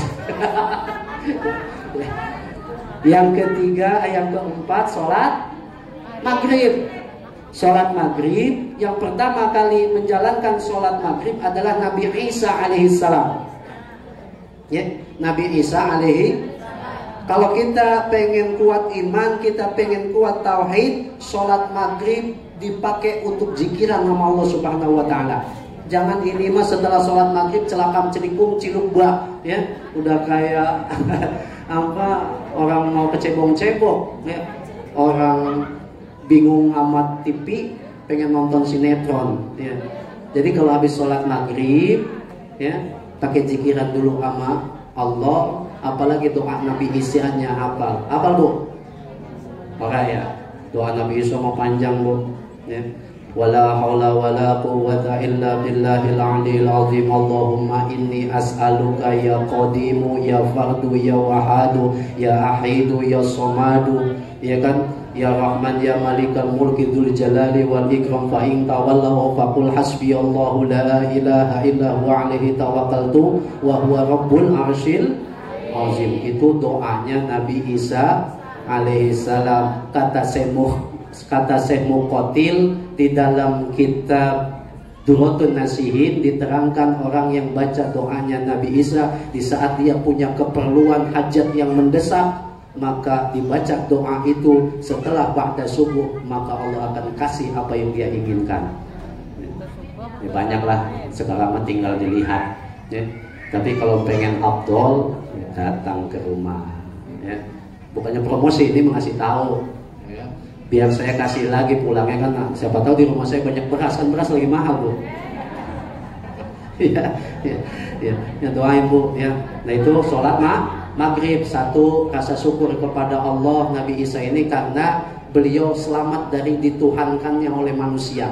Yang ketiga, yang keempat, sholat maghrib. Sholat maghrib, yang pertama kali menjalankan sholat maghrib adalah Nabi Isa alaihissalam. Ya, Nabi Isa alaihi. Kalau kita pengen kuat iman, kita pengen kuat tauhid, sholat maghrib dipakai untuk zikiran nama Allah Subhanahu wa ta'ala. Jangan ini mah setelah sholat maghrib celakam celikung cilukba, ya, udah kayak apa, orang mau kecebong-cebong, ya, orang bingung amat TV, pengen nonton sinetron, ya. Jadi kalau habis sholat maghrib, ya, pakai zikiran dulu sama Allah. Apalagi doa Nabi Isa-nya hafal Bu? Maka ya, doa Nabi Isa mau panjang Bu, ya. Wala haula wala quwwata illa billahil aliyil azim. Allahumma inni as'aluka ya qadimu ya fardu ya wahadu ya ahidu ya somadu ya kan, ya Rahman ya Malikal Mulki Dzul Jalali wal Ikram fa in tawallaw faqul hasbiyallahu la ilaha illa huwa alaihi tawakkaltu wa huwa rabbul arsyil azim. Itu doanya Nabi Isa alaihissalam. Kata Syekh Muqatil di dalam kitab Duratun Nasihin diterangkan orang yang baca doanya Nabi Isa di saat dia punya keperluan hajat yang mendesak, maka dibaca doa itu setelah ba'da subuh, maka Allah akan kasih apa yang dia inginkan. Ya, banyaklah sekarang tinggal dilihat ya. Tapi kalau pengen afdol ya, datang ke rumah ya. Bukannya promosi, ini mengasih tahu ya. Biar saya kasih lagi pulangnya kan, siapa tahu di rumah saya banyak beras, kan beras lagi mahal Bu. Ya, doain Bu ya. Nah itu sholat maghrib, satu rasa syukur kepada Allah Nabi Isa ini karena beliau selamat dari dituhankannya oleh manusia.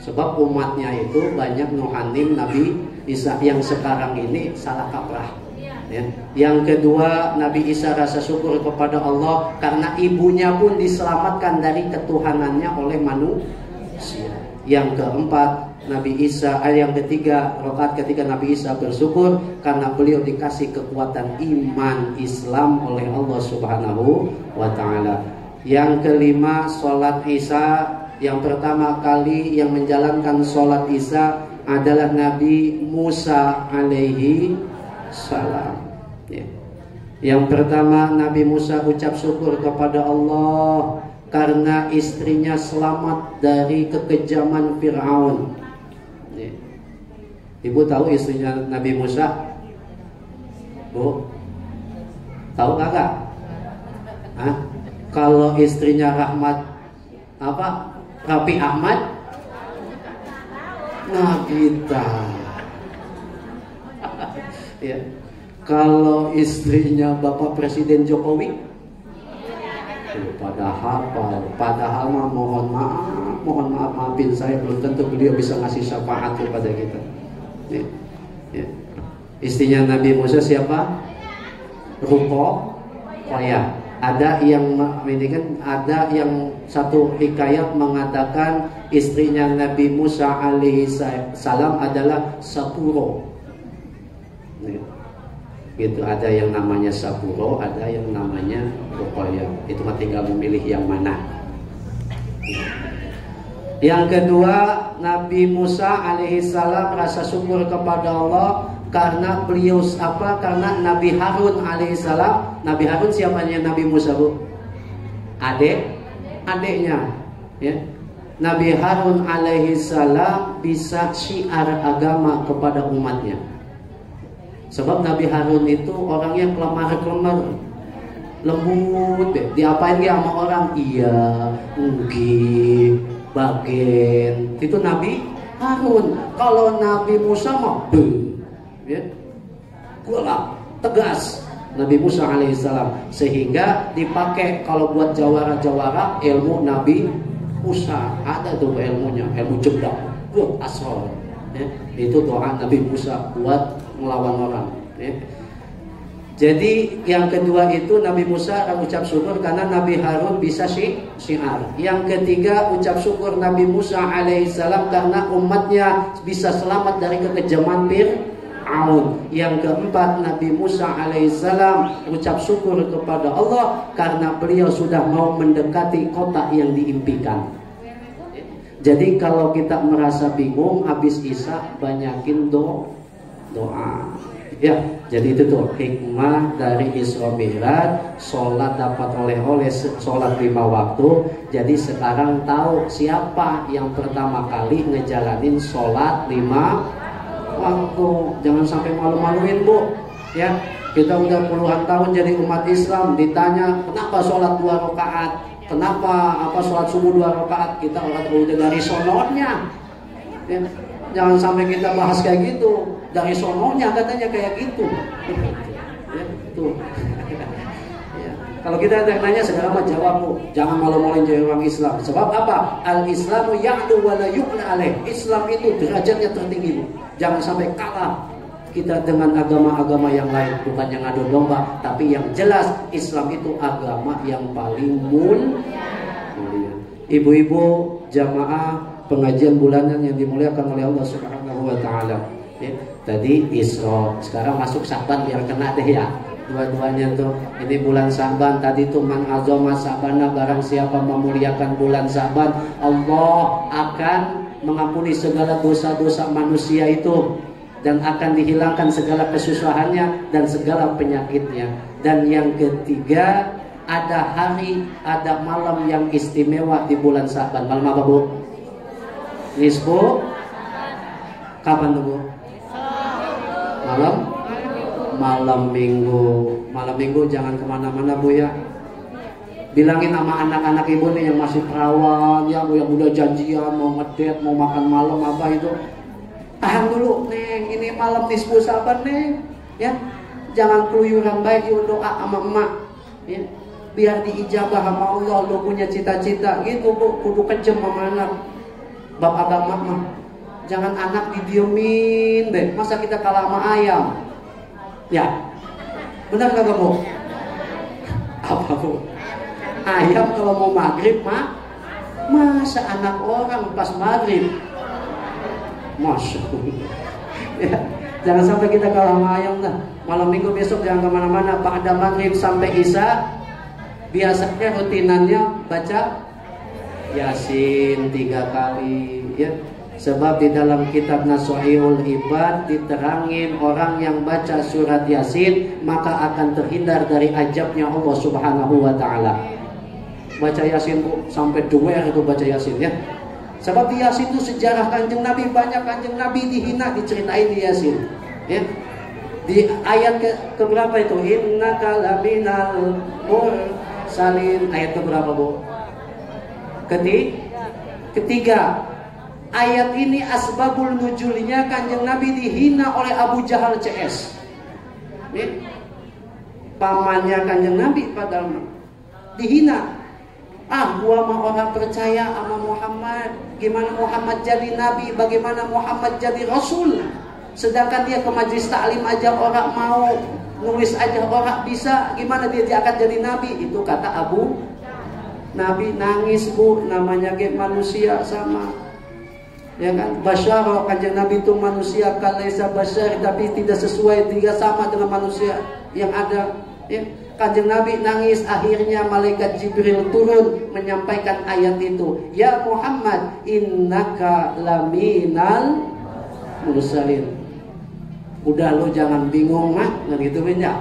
Sebab umatnya itu banyak nuhanin Nabi Isa yang sekarang ini salah kaprah. Ya. Yang kedua, Nabi Isa rasa syukur kepada Allah karena ibunya pun diselamatkan dari ketuhanannya oleh manusia. Yang keempat, yang ketiga, rakaat ketiga Nabi Isa bersyukur karena beliau dikasih kekuatan iman Islam oleh Allah Subhanahu wa taala. Yang kelima, sholat Isya. Yang pertama kali yang menjalankan sholat Isya adalah Nabi Musa alaihi salam. Ya. Yang pertama, Nabi Musa ucap syukur kepada Allah karena istrinya selamat dari kekejaman Fir'aun. Ya. Ibu tahu istrinya Nabi Musa? Bu, tahu kakak? Hah? Kalau istrinya Raffi Ahmad, nah kita. Ya. Kalau istrinya Bapak Presiden Jokowi, padahal mohon maaf maafin saya, belum tentu beliau bisa ngasih syafaat kepada kita. Ya. Ya. Istrinya Nabi Musa siapa? Ruqayyah. Ada yang satu hikayat mengatakan istrinya Nabi Musa alaihissalam adalah Sapuro. Ya. Gitu, ada yang namanya Sapuro, ada yang namanya Ruqayyah. Itu mah tinggal memilih yang mana. Yang kedua, Nabi Musa alaihissalam rasa syukur kepada Allah karena karena Nabi Harun alaihissalam. Nabi Harun siapanya Nabi Musa, Bu? Adiknya. Ya. Nabi Harun alaihissalam bisa syiar agama kepada umatnya. Sebab Nabi Harun itu orangnya kelemar-kelemar, lembut, diapain dia sama orang? Iya, nggih, bagen. Itu Nabi Harun. Kalau Nabi Musa mah ya, galak, tegas. Nabi Musa alaihissalam, sehingga dipakai kalau buat jawara-jawara ilmu Nabi Musa. Ada tuh ilmunya, ilmu jebdak, buat asal. Ya, itu doa Nabi Musa buat melawan orang. Ya. Jadi yang kedua itu Nabi Musa ucap syukur karena Nabi Harun bisa syiar. Yang ketiga ucap syukur Nabi Musa alaihissalam karena umatnya bisa selamat dari kekejaman Fir'aun. Yang keempat, Nabi Musa alaihissalam ucap syukur kepada Allah karena beliau sudah mau mendekati kota yang diimpikan. Jadi kalau kita merasa bingung habis Isya, banyakin doa. Ya, jadi itu tuh hikmah dari Isra Mi'raj. Sholat dapat oleh sholat 5 waktu. Jadi sekarang tahu siapa yang pertama kali ngejalanin sholat 5 waktu. Jangan sampai malu-maluin, Bu. Ya, kita udah puluhan tahun jadi umat Islam, ditanya kenapa sholat 2 rakaat, kenapa sholat subuh 2 rakaat, kita udah dari sononya. Ya, jangan sampai kita bahas kayak gitu. Dari sononya katanya kayak gitu. Ya, tuh. Ya. Kalau kita nanya segala macam jawab, Bu. Jangan malu-maluin jadi orang Islam. Sebab apa? Al-Islamu ya'lu wa la yu'la alaih. Islam itu derajatnya tertinggi, Bu. Jangan sampai kalah kita dengan agama-agama yang lain, bukan yang adu domba, tapi yang jelas Islam itu agama yang paling mulia. Ibu-ibu jamaah pengajian bulanan yang dimuliakan oleh Allah Subhanahu wa taala. Ya, tadi Isra, sekarang masuk Sa'ban biar kena deh ya. Dua-duanya tuh, ini bulan Sa'ban, tadi tuh man azama Sa'bana, barang siapa memuliakan bulan Sa'ban, Allah akan mengampuni segala dosa-dosa manusia itu dan akan dihilangkan segala kesusahannya dan segala penyakitnya. Dan yang ketiga, ada hari, ada malam yang istimewa di bulan Sa'ban. Malam apa, Bu? Nisfu? Kapan tuh, Bu? Malam Minggu. Malam Minggu jangan kemana-mana, Bu ya. Bilangin sama anak-anak ibu nih yang masih perawan, yang udah janjian mau ngedate, mau makan malam apa itu. Tahan dulu, Neng. Ini malam nisfu Sa'ban, Neng. Ya, jangan keluyuran baik, yuk doa sama emak. Ya, biar diijabah sama Allah. Lo punya cita-cita gitu, Bu. Kudu kejem sama anak. Bab agama mah. Jangan anak didiemin deh. Masa kita kalah sama ayam? Ya, benar kagak, Bu? Apa, Bu? Ayam kalau mau maghrib mah, masa anak orang pas maghrib? Masya Allah. Ya, jangan sampai kita kalah sama ayam dah. Malam Minggu besok jangan kemana-mana. Pada maghrib sampai isya, biasanya rutinannya baca Yasin 3 kali, ya. Sebab di dalam kitab Nasuhul Ibad diterangin orang yang baca surat Yasin maka akan terhindar dari ajabnya Allah Subhanahu wa taala. Baca Yasin, Bu, sampai duer itu baca Yasin, ya. Sebab di Yasin itu sejarah Kanjeng Nabi, banyak Kanjeng Nabi dihina diceritain di Yasin, ya. Di ayat ke berapa itu? Innaka laminal mursalin. Ayat ke berapa, Bu? Ketiga. Ayat ini asbabul nuzulnya Kanjeng Nabi dihina oleh Abu Jahal CS. Nih, pamannya Kanjeng Nabi padahal dihina. Gua mah orang percaya sama Muhammad. Gimana Muhammad jadi nabi? Bagaimana Muhammad jadi rasul? Sedangkan dia ke majelis taklim aja orang mau, nulis aja orang bisa. Gimana dia akan jadi nabi? Itu kata Abu. Nabi nangis, Bu, namanya ge manusia sama. Ya kan, basyara, Kanjeng Nabi itu manusia, kalaisa basyar, tapi tidak sesuai, tidak sama dengan manusia yang ada. Ya, Kanjeng Nabi nangis, akhirnya malaikat Jibril turun menyampaikan ayat itu. Ya Muhammad, innaka laminal mursalin. Udah, lo jangan bingung, mah, nggak gitu ya.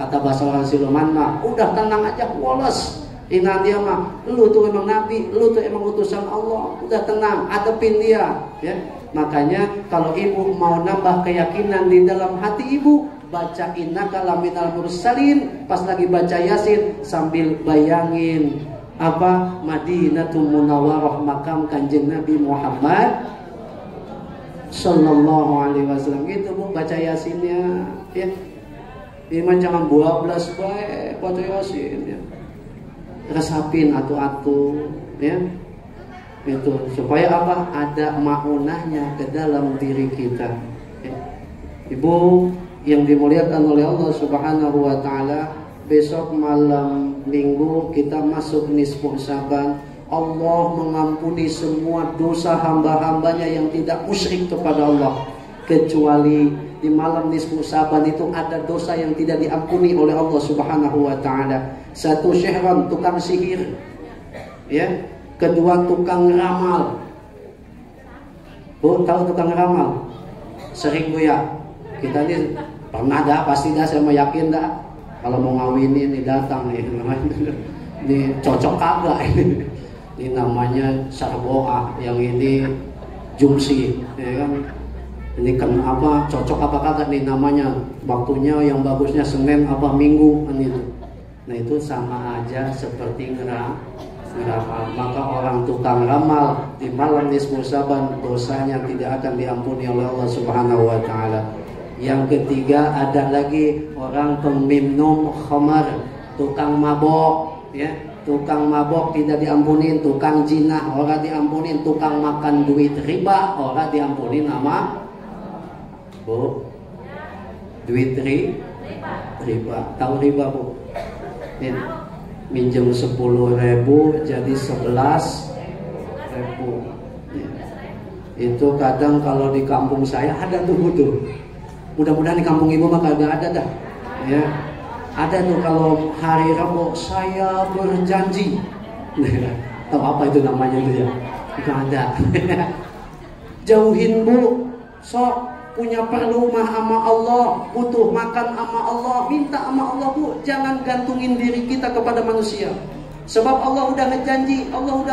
Kata bahasa orang Siluman mah, udah tenang aja, woles. Ingat dia mah, lu tuh emang nabi, lu tuh emang utusan Allah. Udah tenang, hadepin dia, ya. Makanya kalau ibu mau nambah keyakinan di dalam hati ibu, baca innaka laminal mursalin. Pas lagi baca Yasin sambil bayangin apa Madinatul Munawwarah, makam Kanjeng Nabi Muhammad Sallallahu Alaihi Wasallam. Gitu, Bu, baca Yasinnya, ya. Iman jangan 12 baik baca Yasin, ya. Resapin atu-atu, ya, itu supaya apa? Ada maunahnya ke dalam diri kita, ya. Ibu yang dimuliakan oleh Allah Subhanahu wa taala, besok malam Minggu kita masuk nisfu Sa'ban. Allah mengampuni semua dosa hamba-hambanya yang tidak musyrik kepada Allah, kecuali di malam nisfu Sa'ban itu ada dosa yang tidak diampuni oleh Allah Subhanahu wa taala. Satu, syihran, tukang sihir, ya. Kedua, tukang ramal. Bu, tahu tukang ramal? Sering, Bu, ya. Kita ini pernah dah, pasti dah, saya mau yakin dah. Kalau mau ngawinin ini datang nih, ini cocok kagak ini. Ini namanya sarboa, yang ini jumsi, ya kan? Ini kan apa, cocok apa kagak nih namanya? Waktunya yang bagusnya Senin apa Minggu kan itu. Nah, itu sama aja seperti ngeramal. Maka orang tukang ramal di malam nisfu Sa'ban dosanya tidak akan diampuni oleh Allah Subhanahu wa taala. Yang ketiga, ada lagi orang peminum khamar, tukang mabok, ya. Tukang mabok tidak diampunin, tukang zina orang diampunin, tukang makan duit riba orang diampunin nama, Bu. Duit riba. Tahu riba, Bu? Ya. Minjem 10.000 jadi 11.000. Ya. Itu kadang kalau di kampung saya ada tuh butuh. Mudah-mudahan di kampung ibu mah kagak ada dah. Ya. Ada tuh kalau hari Rabu saya berjanji. Tahu apa itu namanya itu ya? Nggak ada. Jauhin Bu, sok punya perlu mah sama Allah, butuh makan sama Allah, minta sama Allah Bu, jangan gantungin diri kita kepada manusia. Sebab Allah udah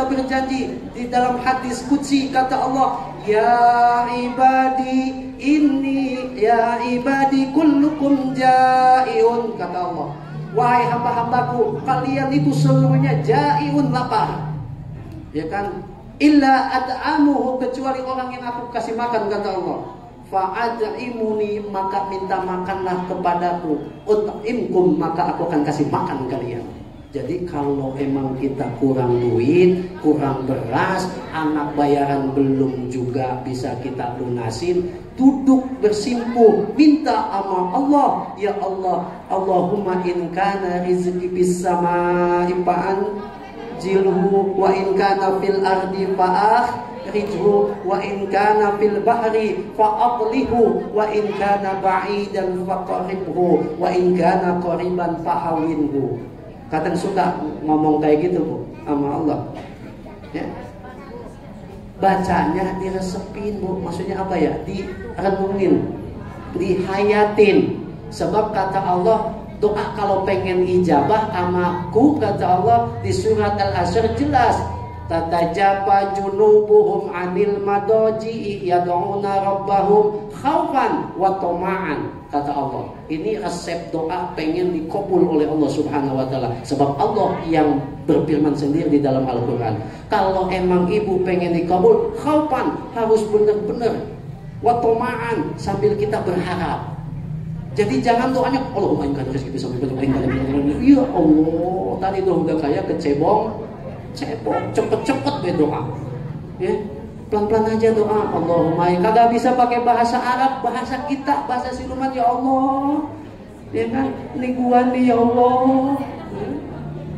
berjanji di dalam hadis qudsi kata Allah, ya ibadi inni ya ibadi kullukum jaiun, kata Allah. Wahai hamba-hambaku, kalian itu seluruhnya jaiun, lapar. Ya kan? Illa ad'amuhu, kecuali orang yang aku kasih makan, kata Allah. Fa'ad'imuni, maka minta makanlah kepadaku. Ut'imkum, maka aku akan kasih makan kalian. Jadi kalau emang kita kurang duit, kurang beras, anak bayaran belum juga bisa kita lunasin, duduk bersimpuh, minta sama Allah. Ya Allah, Allahumma in kana rizqi bis samai fa'an jilhu wa in kana fil ardi fa'akhrijhu wa in kana fil bahri fa'adlihu wa in kana ba'idan faqaribhu wa in kana qariban fahawinhu. Kadang suka ngomong kayak gitu Bu sama Allah ya. Bacanya diresepin Bu, maksudnya apa ya? Direnungin, dihayatin. Sebab kata Allah, doa kalau pengen ijabah amaku, kata Allah di surat Al-Asr jelas, tatajaba junubuhum anil madaji yad'una rabbahum khaufan wa tama'an, kata Allah. Ini resep doa pengen dikabul oleh Allah Subhanahu wa taala. Sebab Allah yang berfirman sendiri di dalam Al-Qur'an, kalau emang ibu pengen dikabul, khaufan, harus benar-benar, wa tama'an, sambil kita berharap. Jadi jangan doanya Allahumma inkan rezeki sampai ya Allah, tadi tuh udah kayak kecebong, cepet-cepet berdoa. Ya, pelan-pelan aja doa. Allahumma, kagak bisa pakai bahasa Arab, bahasa kita, bahasa siluman, ya Allah. Ya kan? Ini gua nih ya Allah.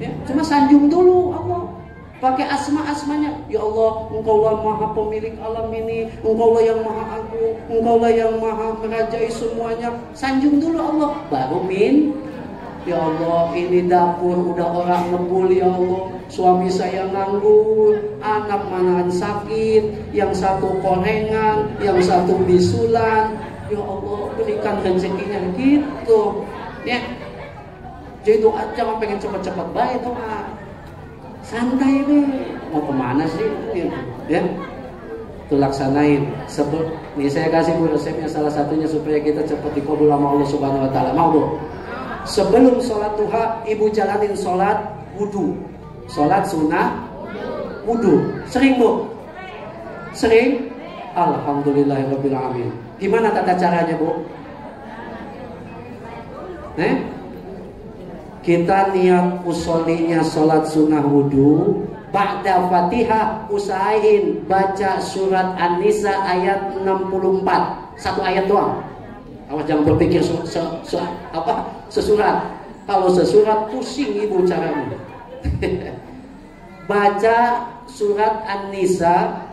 Ya, cuma sanjung dulu Allah. Pakai asma-asmanya. Ya Allah, Engkaulah Maha Pemilik alam ini, Engkaulah yang Maha Agung, Engkaulah yang Maha merajai semuanya. Sanjung dulu Allah, baru ya Allah, ini dapur udah orang ngebul ya Allah. Suami saya nganggur, anak manahan sakit, yang satu korengan, yang satu bisulan. Ya Allah, berikan rezekinya gitu. Ya. Jadi doa jangan pengen cepat-cepat baik doa. Santai deh, mau kemana sih? Ya, itu laksanain. Nih saya kasih Bu resepnya, salah satunya supaya kita cepat dikabul sama Allah Subhanahu Wa Taala. Mau Bu? Sebelum sholat duha, ibu jalanin sholat wudu, sholat sunnah wudu. Sering Bu? Sering? Alhamdulillahirabbil alamin. Gimana tata caranya Bu? Kita niat usolinya sholat sunnah wudu, ba'da Fatihah usahain baca surat An-Nisa ayat 64, satu ayat doang. Awas jangan berpikir sesurat. Kalau sesurat pusing ibu caranya. Baca surat An-Nisa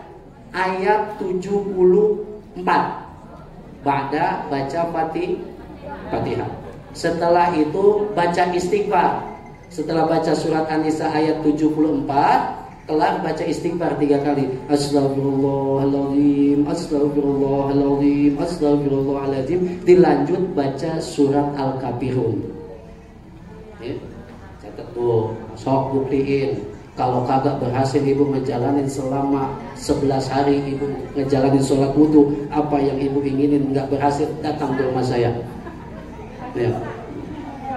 ayat 74. Ba'da baca Fatihah. Setelah itu baca istighfar. Setelah baca surat An-Nisa ayat 74, kelar baca istighfar 3 kali. Astagfirullahaladzim, astagfirullahaladzim, astagfirullahaladzim. Dilanjut baca surat Al-Kafirun. Ya, catat tuh, sok buktiin. Kalau kagak berhasil ibu ngejalanin selama 11 hari ibu ngejalanin sholat wudu, apa yang ibu inginin nggak berhasil, datang ke rumah saya. Ya.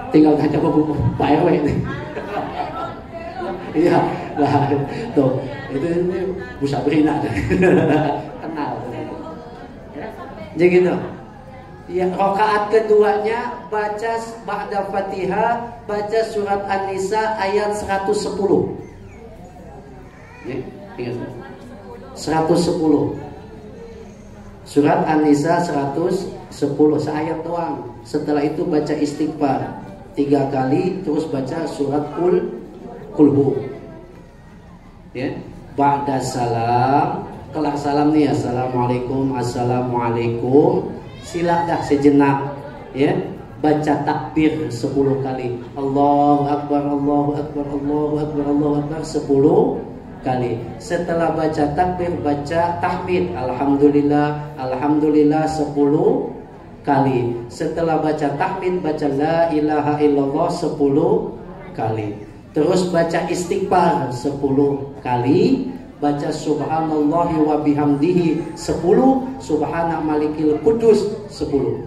Tinggal tanya Pak RW ini. Iya, lah tuh itu Bu Sabrina kenal. Jadi gitu. Ya, rakaat keduanya baca ba'da Fatihah, baca surat An-Nisa ayat 110. Ya, ingat. 110. Surat An-Nisa 110 seayat doang. Setelah itu baca istighfar 3 kali, terus baca surat Kulhu. Ya, ba'da salam, kelar salam nih, assalamualaikum, assalamualaikum. Sila dah sejenak, ya. Baca takbir 10 kali. Allahu Akbar, Allahu Akbar, Allahu Akbar, Allahu Akbar 10 kali. Setelah baca takbir, baca tahmid, alhamdulillah, alhamdulillah 10 kali. Setelah baca tahmid, baca la ilaha illallah 10 kali. Terus baca istighfar 10 kali. Baca subhanallahi wa bihamdihi 10, subhana malikil qudus 10.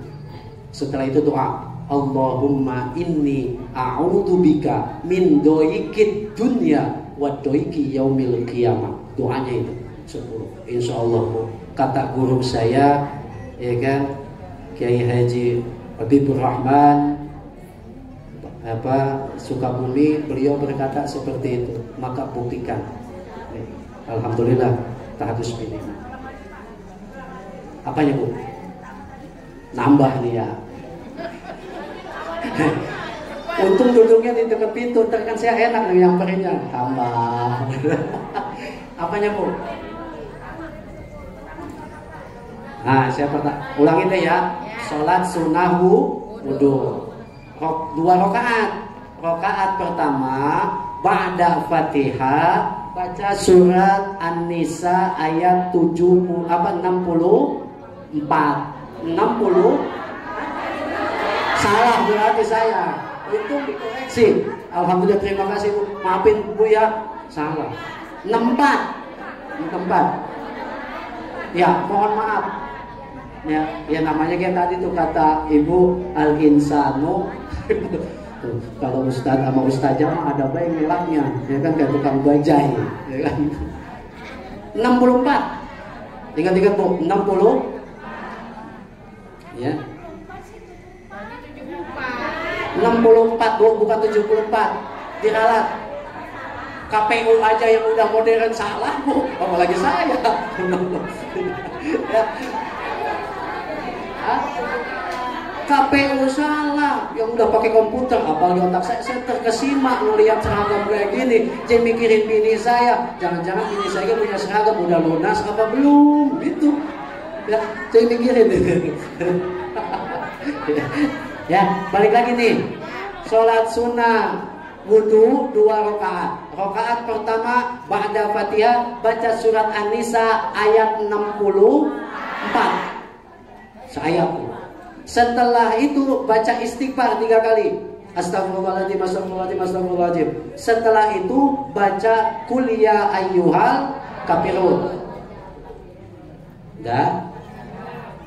Setelah itu doa, Allahumma inni a'udzubika min doikid dunya wa doiki yaumil qiyamah. Doanya itu 10. Insyaallah Bu. Kata guru saya, ya kan, Kiai Haji Habibur Rahman Sukabumi, beliau berkata seperti itu. Maka buktikan. Alhamdulillah, tahadus ini. Apanya Bu? Nambah nih ya. Untung duduknya di dekat pintu, ntar kan saya enak nih nyamperinnya. Tambah. Apanya Bu? Nah, saya ulangin deh ya. Sholat sunahu wudu 2 rakaat. Rakaat pertama ba'da Fatihah baca surat An-Nisa ayat 64. 60. Salah berarti saya. Itu dikoreksi. Alhamdulillah, terima kasih Bu. Maafin Bu ya. Salah. 64. Ya, mohon maaf. Ya namanya kayak tadi tuh kata Ibu al-insanu. Kalau ustaz sama ustazah mah ada baik melaknya, ya kan, kayak tukang bajai, ya kan. 64. Ingat-ingat Bu, 60. Ya. 64 Bu, bukan 74. Diralat. KPU aja yang udah modern salah Bu, apalagi saya. Ya. KPU salah, yang udah pakai komputer, apalagi otak saya terkesima ngelihat seragam kayak gini. Jadi mikirin bini saya, jangan-jangan bini saya punya seragam udah lunas apa belum, gitu. Ya, jadi mikirin. Ya, balik lagi nih. Sholat sunnah wudu 2 rakaat. Rakaat pertama ba'da Fatihah baca surat An-Nisa ayat 64. Seayat. Setelah itu baca istighfar 3 kali. Astagfirullahaladzim, astagfirullahaladzim, astagfirullahaladzim. Setelah itu baca Qul ya ayyuhal kafirun. Dan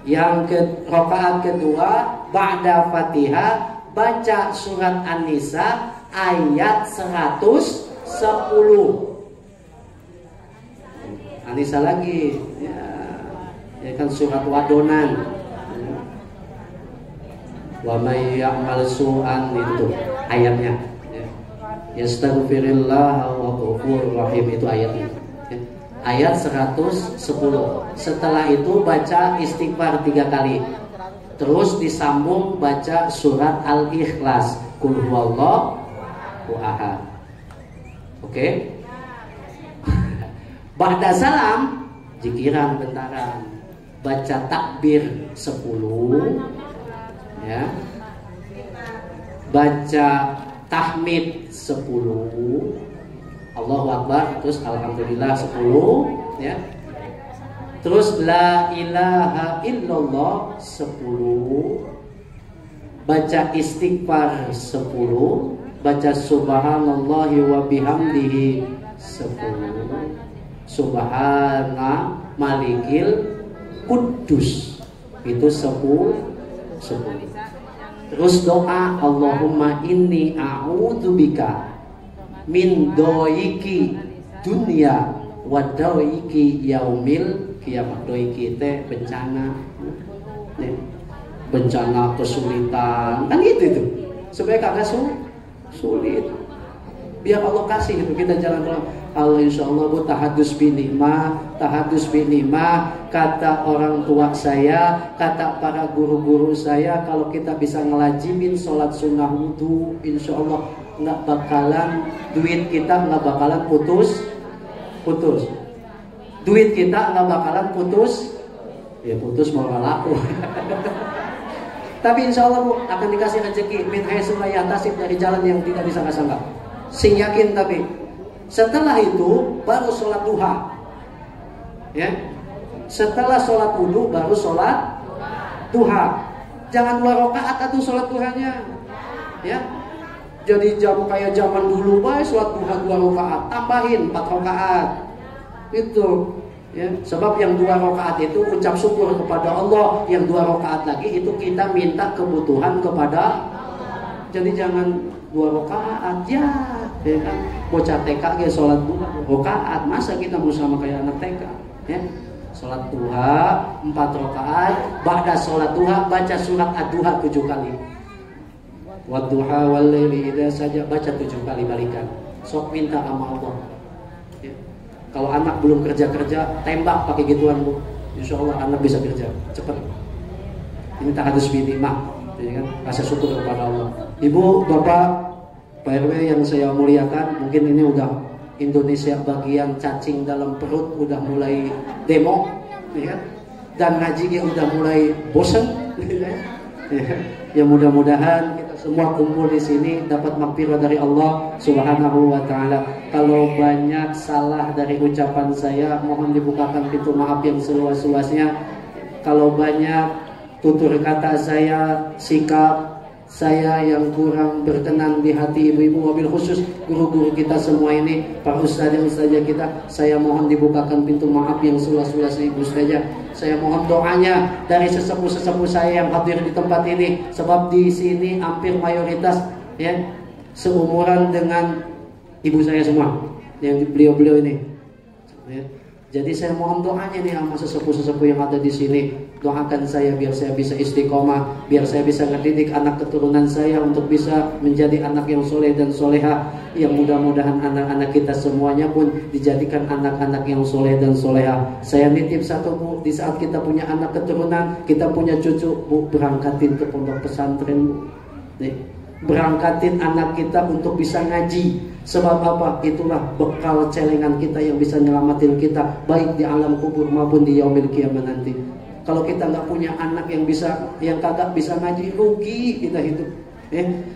yang rakaat kedua ba'da Fatihah baca surat An-Nisa ayat 110. An-Nisa lagi. Ya kan surat wadonan. Wa may ya'mal su'an, itu ayatnya. Yastaghfirillah wa ghafurur rahim, itu ayatnya. Ayat 110. Setelah itu baca istighfar 3 kali. Terus disambung baca surat Al-Ikhlas, Qul huwallahu ahad. Oke? Ba'da salam zikiran bentaran. Baca takbir 10, ya. Baca tahmid 10, Allahu Akbar, terus alhamdulillah 10, ya. Terus la ilaha illallah 10, baca istighfar 10, baca subhanallahi wa bihamdihi 10, subhana malikil Kudus, itu 10. Terus doa Allahumma inni a'udzubika min doiki dunya wa doiki yaumil qiyamah. Doiki teh bencana, bencana kesulitan, kan gitu itu. Supaya kagak sulit. Biar Allah kasih itu kita jalan terus. Allah insyaallah Bu tahadus binimah kata orang tua saya, kata para guru-guru saya, kalau kita bisa ngelajimin sholat sunnah wudhu, insya Allah nggak bakalan, duit kita nggak bakalan putus. Duit kita nggak bakalan putus. Ya putus mau nggak laku. Tapi insya Allah Bu, akan dikasih rezeki min haitsu la yahtasib, dari jalan yang tidak disangka-sangka. Sing yakin. Tapi setelah itu baru sholat duha. Ya, setelah sholat wudhu baru sholat duha. Jangan 2 rakaat atau sholat duhanya. Ya, jadi kayak zaman dulu sholat duha 2 rakaat, tambahin 4 rakaat. Itu. Ya, sebab yang 2 rakaat itu ucap syukur kepada Allah, yang 2 rakaat lagi itu kita minta kebutuhan kepada Allah. Jadi jangan 2 rakaat ya kan? Bocah TK ge sholat 2 rakaat, masa kita mau sama kayak anak TK? Ya, sholat duha 4 rakaat, ba'da sholat duha baca surat ad-duha 7 kali. Wadduha wal laili idza saja, baca 7 kali balikan. Sok minta sama Allah. Ya. Kalau anak belum kerja, tembak pakai gituan Bu. Insya Allah anak bisa kerja cepat. Ini tak harus minimal, ya kan? Rasa syukur kepada Allah. Ibu, Bapak, Pak RW yang saya muliakan, mungkin ini udah Indonesia bagian cacing dalam perut udah mulai demo, ya, dan ngaji udah mulai bosan, ya. Ya mudah-mudahan kita semua kumpul di sini dapat maghfirah dari Allah Subhanahu wa taala. Kalau banyak salah dari ucapan saya, mohon dibukakan pintu maaf yang seluas-luasnya. Kalau banyak tutur kata saya, sikap saya yang kurang berkenan di hati ibu-ibu, wabil khusus guru-guru kita semua ini, para ustazah kita, saya mohon dibukakan pintu maaf yang seluas-luasnya ibu saja. Saya mohon doanya dari sesepuh-sesepuh saya yang hadir di tempat ini, sebab di sini hampir mayoritas ya seumuran dengan ibu saya semua, yang beliau-beliau ini. Ya. Jadi saya mohon doanya nih sama sesepuh-sesepuh yang ada di sini. Doakan saya biar saya bisa istiqomah, biar saya bisa ngedidik anak keturunan saya untuk bisa menjadi anak yang soleh dan soleha. Yang mudah-mudahan anak-anak kita semuanya pun dijadikan anak-anak yang soleh dan soleha. Saya nitip satu Bu, di saat kita punya anak keturunan, kita punya cucu Bu, berangkatin ke pondok pesantren Bu. Nih, berangkatin anak kita untuk bisa ngaji. Sebab apa? Itulah bekal celengan kita yang bisa nyelamatin kita baik di alam kubur maupun di yaumil kiamat nanti. Kalau kita nggak punya anak yang kagak bisa ngaji, rugi kita hidup.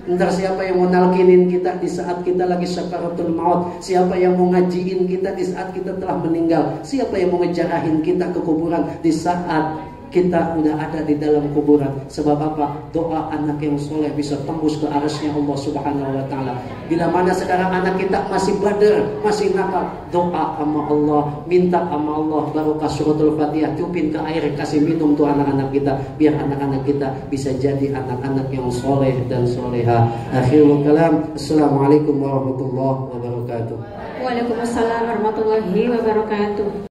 Ntar siapa yang mau nalkinin kita di saat kita lagi sakaratul maut? Siapa yang mau ngajiin kita di saat kita telah meninggal? Siapa yang mau ngejarahin kita ke kuburan di saat kita udah ada di dalam kuburan? Sebab apa? Doa anak yang soleh bisa tembus ke arasnya Allah Subhanahu wa taala. Bila mana sekarang anak kita masih badar, masih nakal, doa sama Allah, minta sama Allah barokah suratul Fatihah, cupin ke air, kasih minum tuh anak-anak kita, biar anak-anak kita bisa jadi anak-anak yang soleh dan soleha. Akhirul kalam, assalamualaikum warahmatullahi wabarakatuh. Waalaikumsalam warahmatullahi wabarakatuh.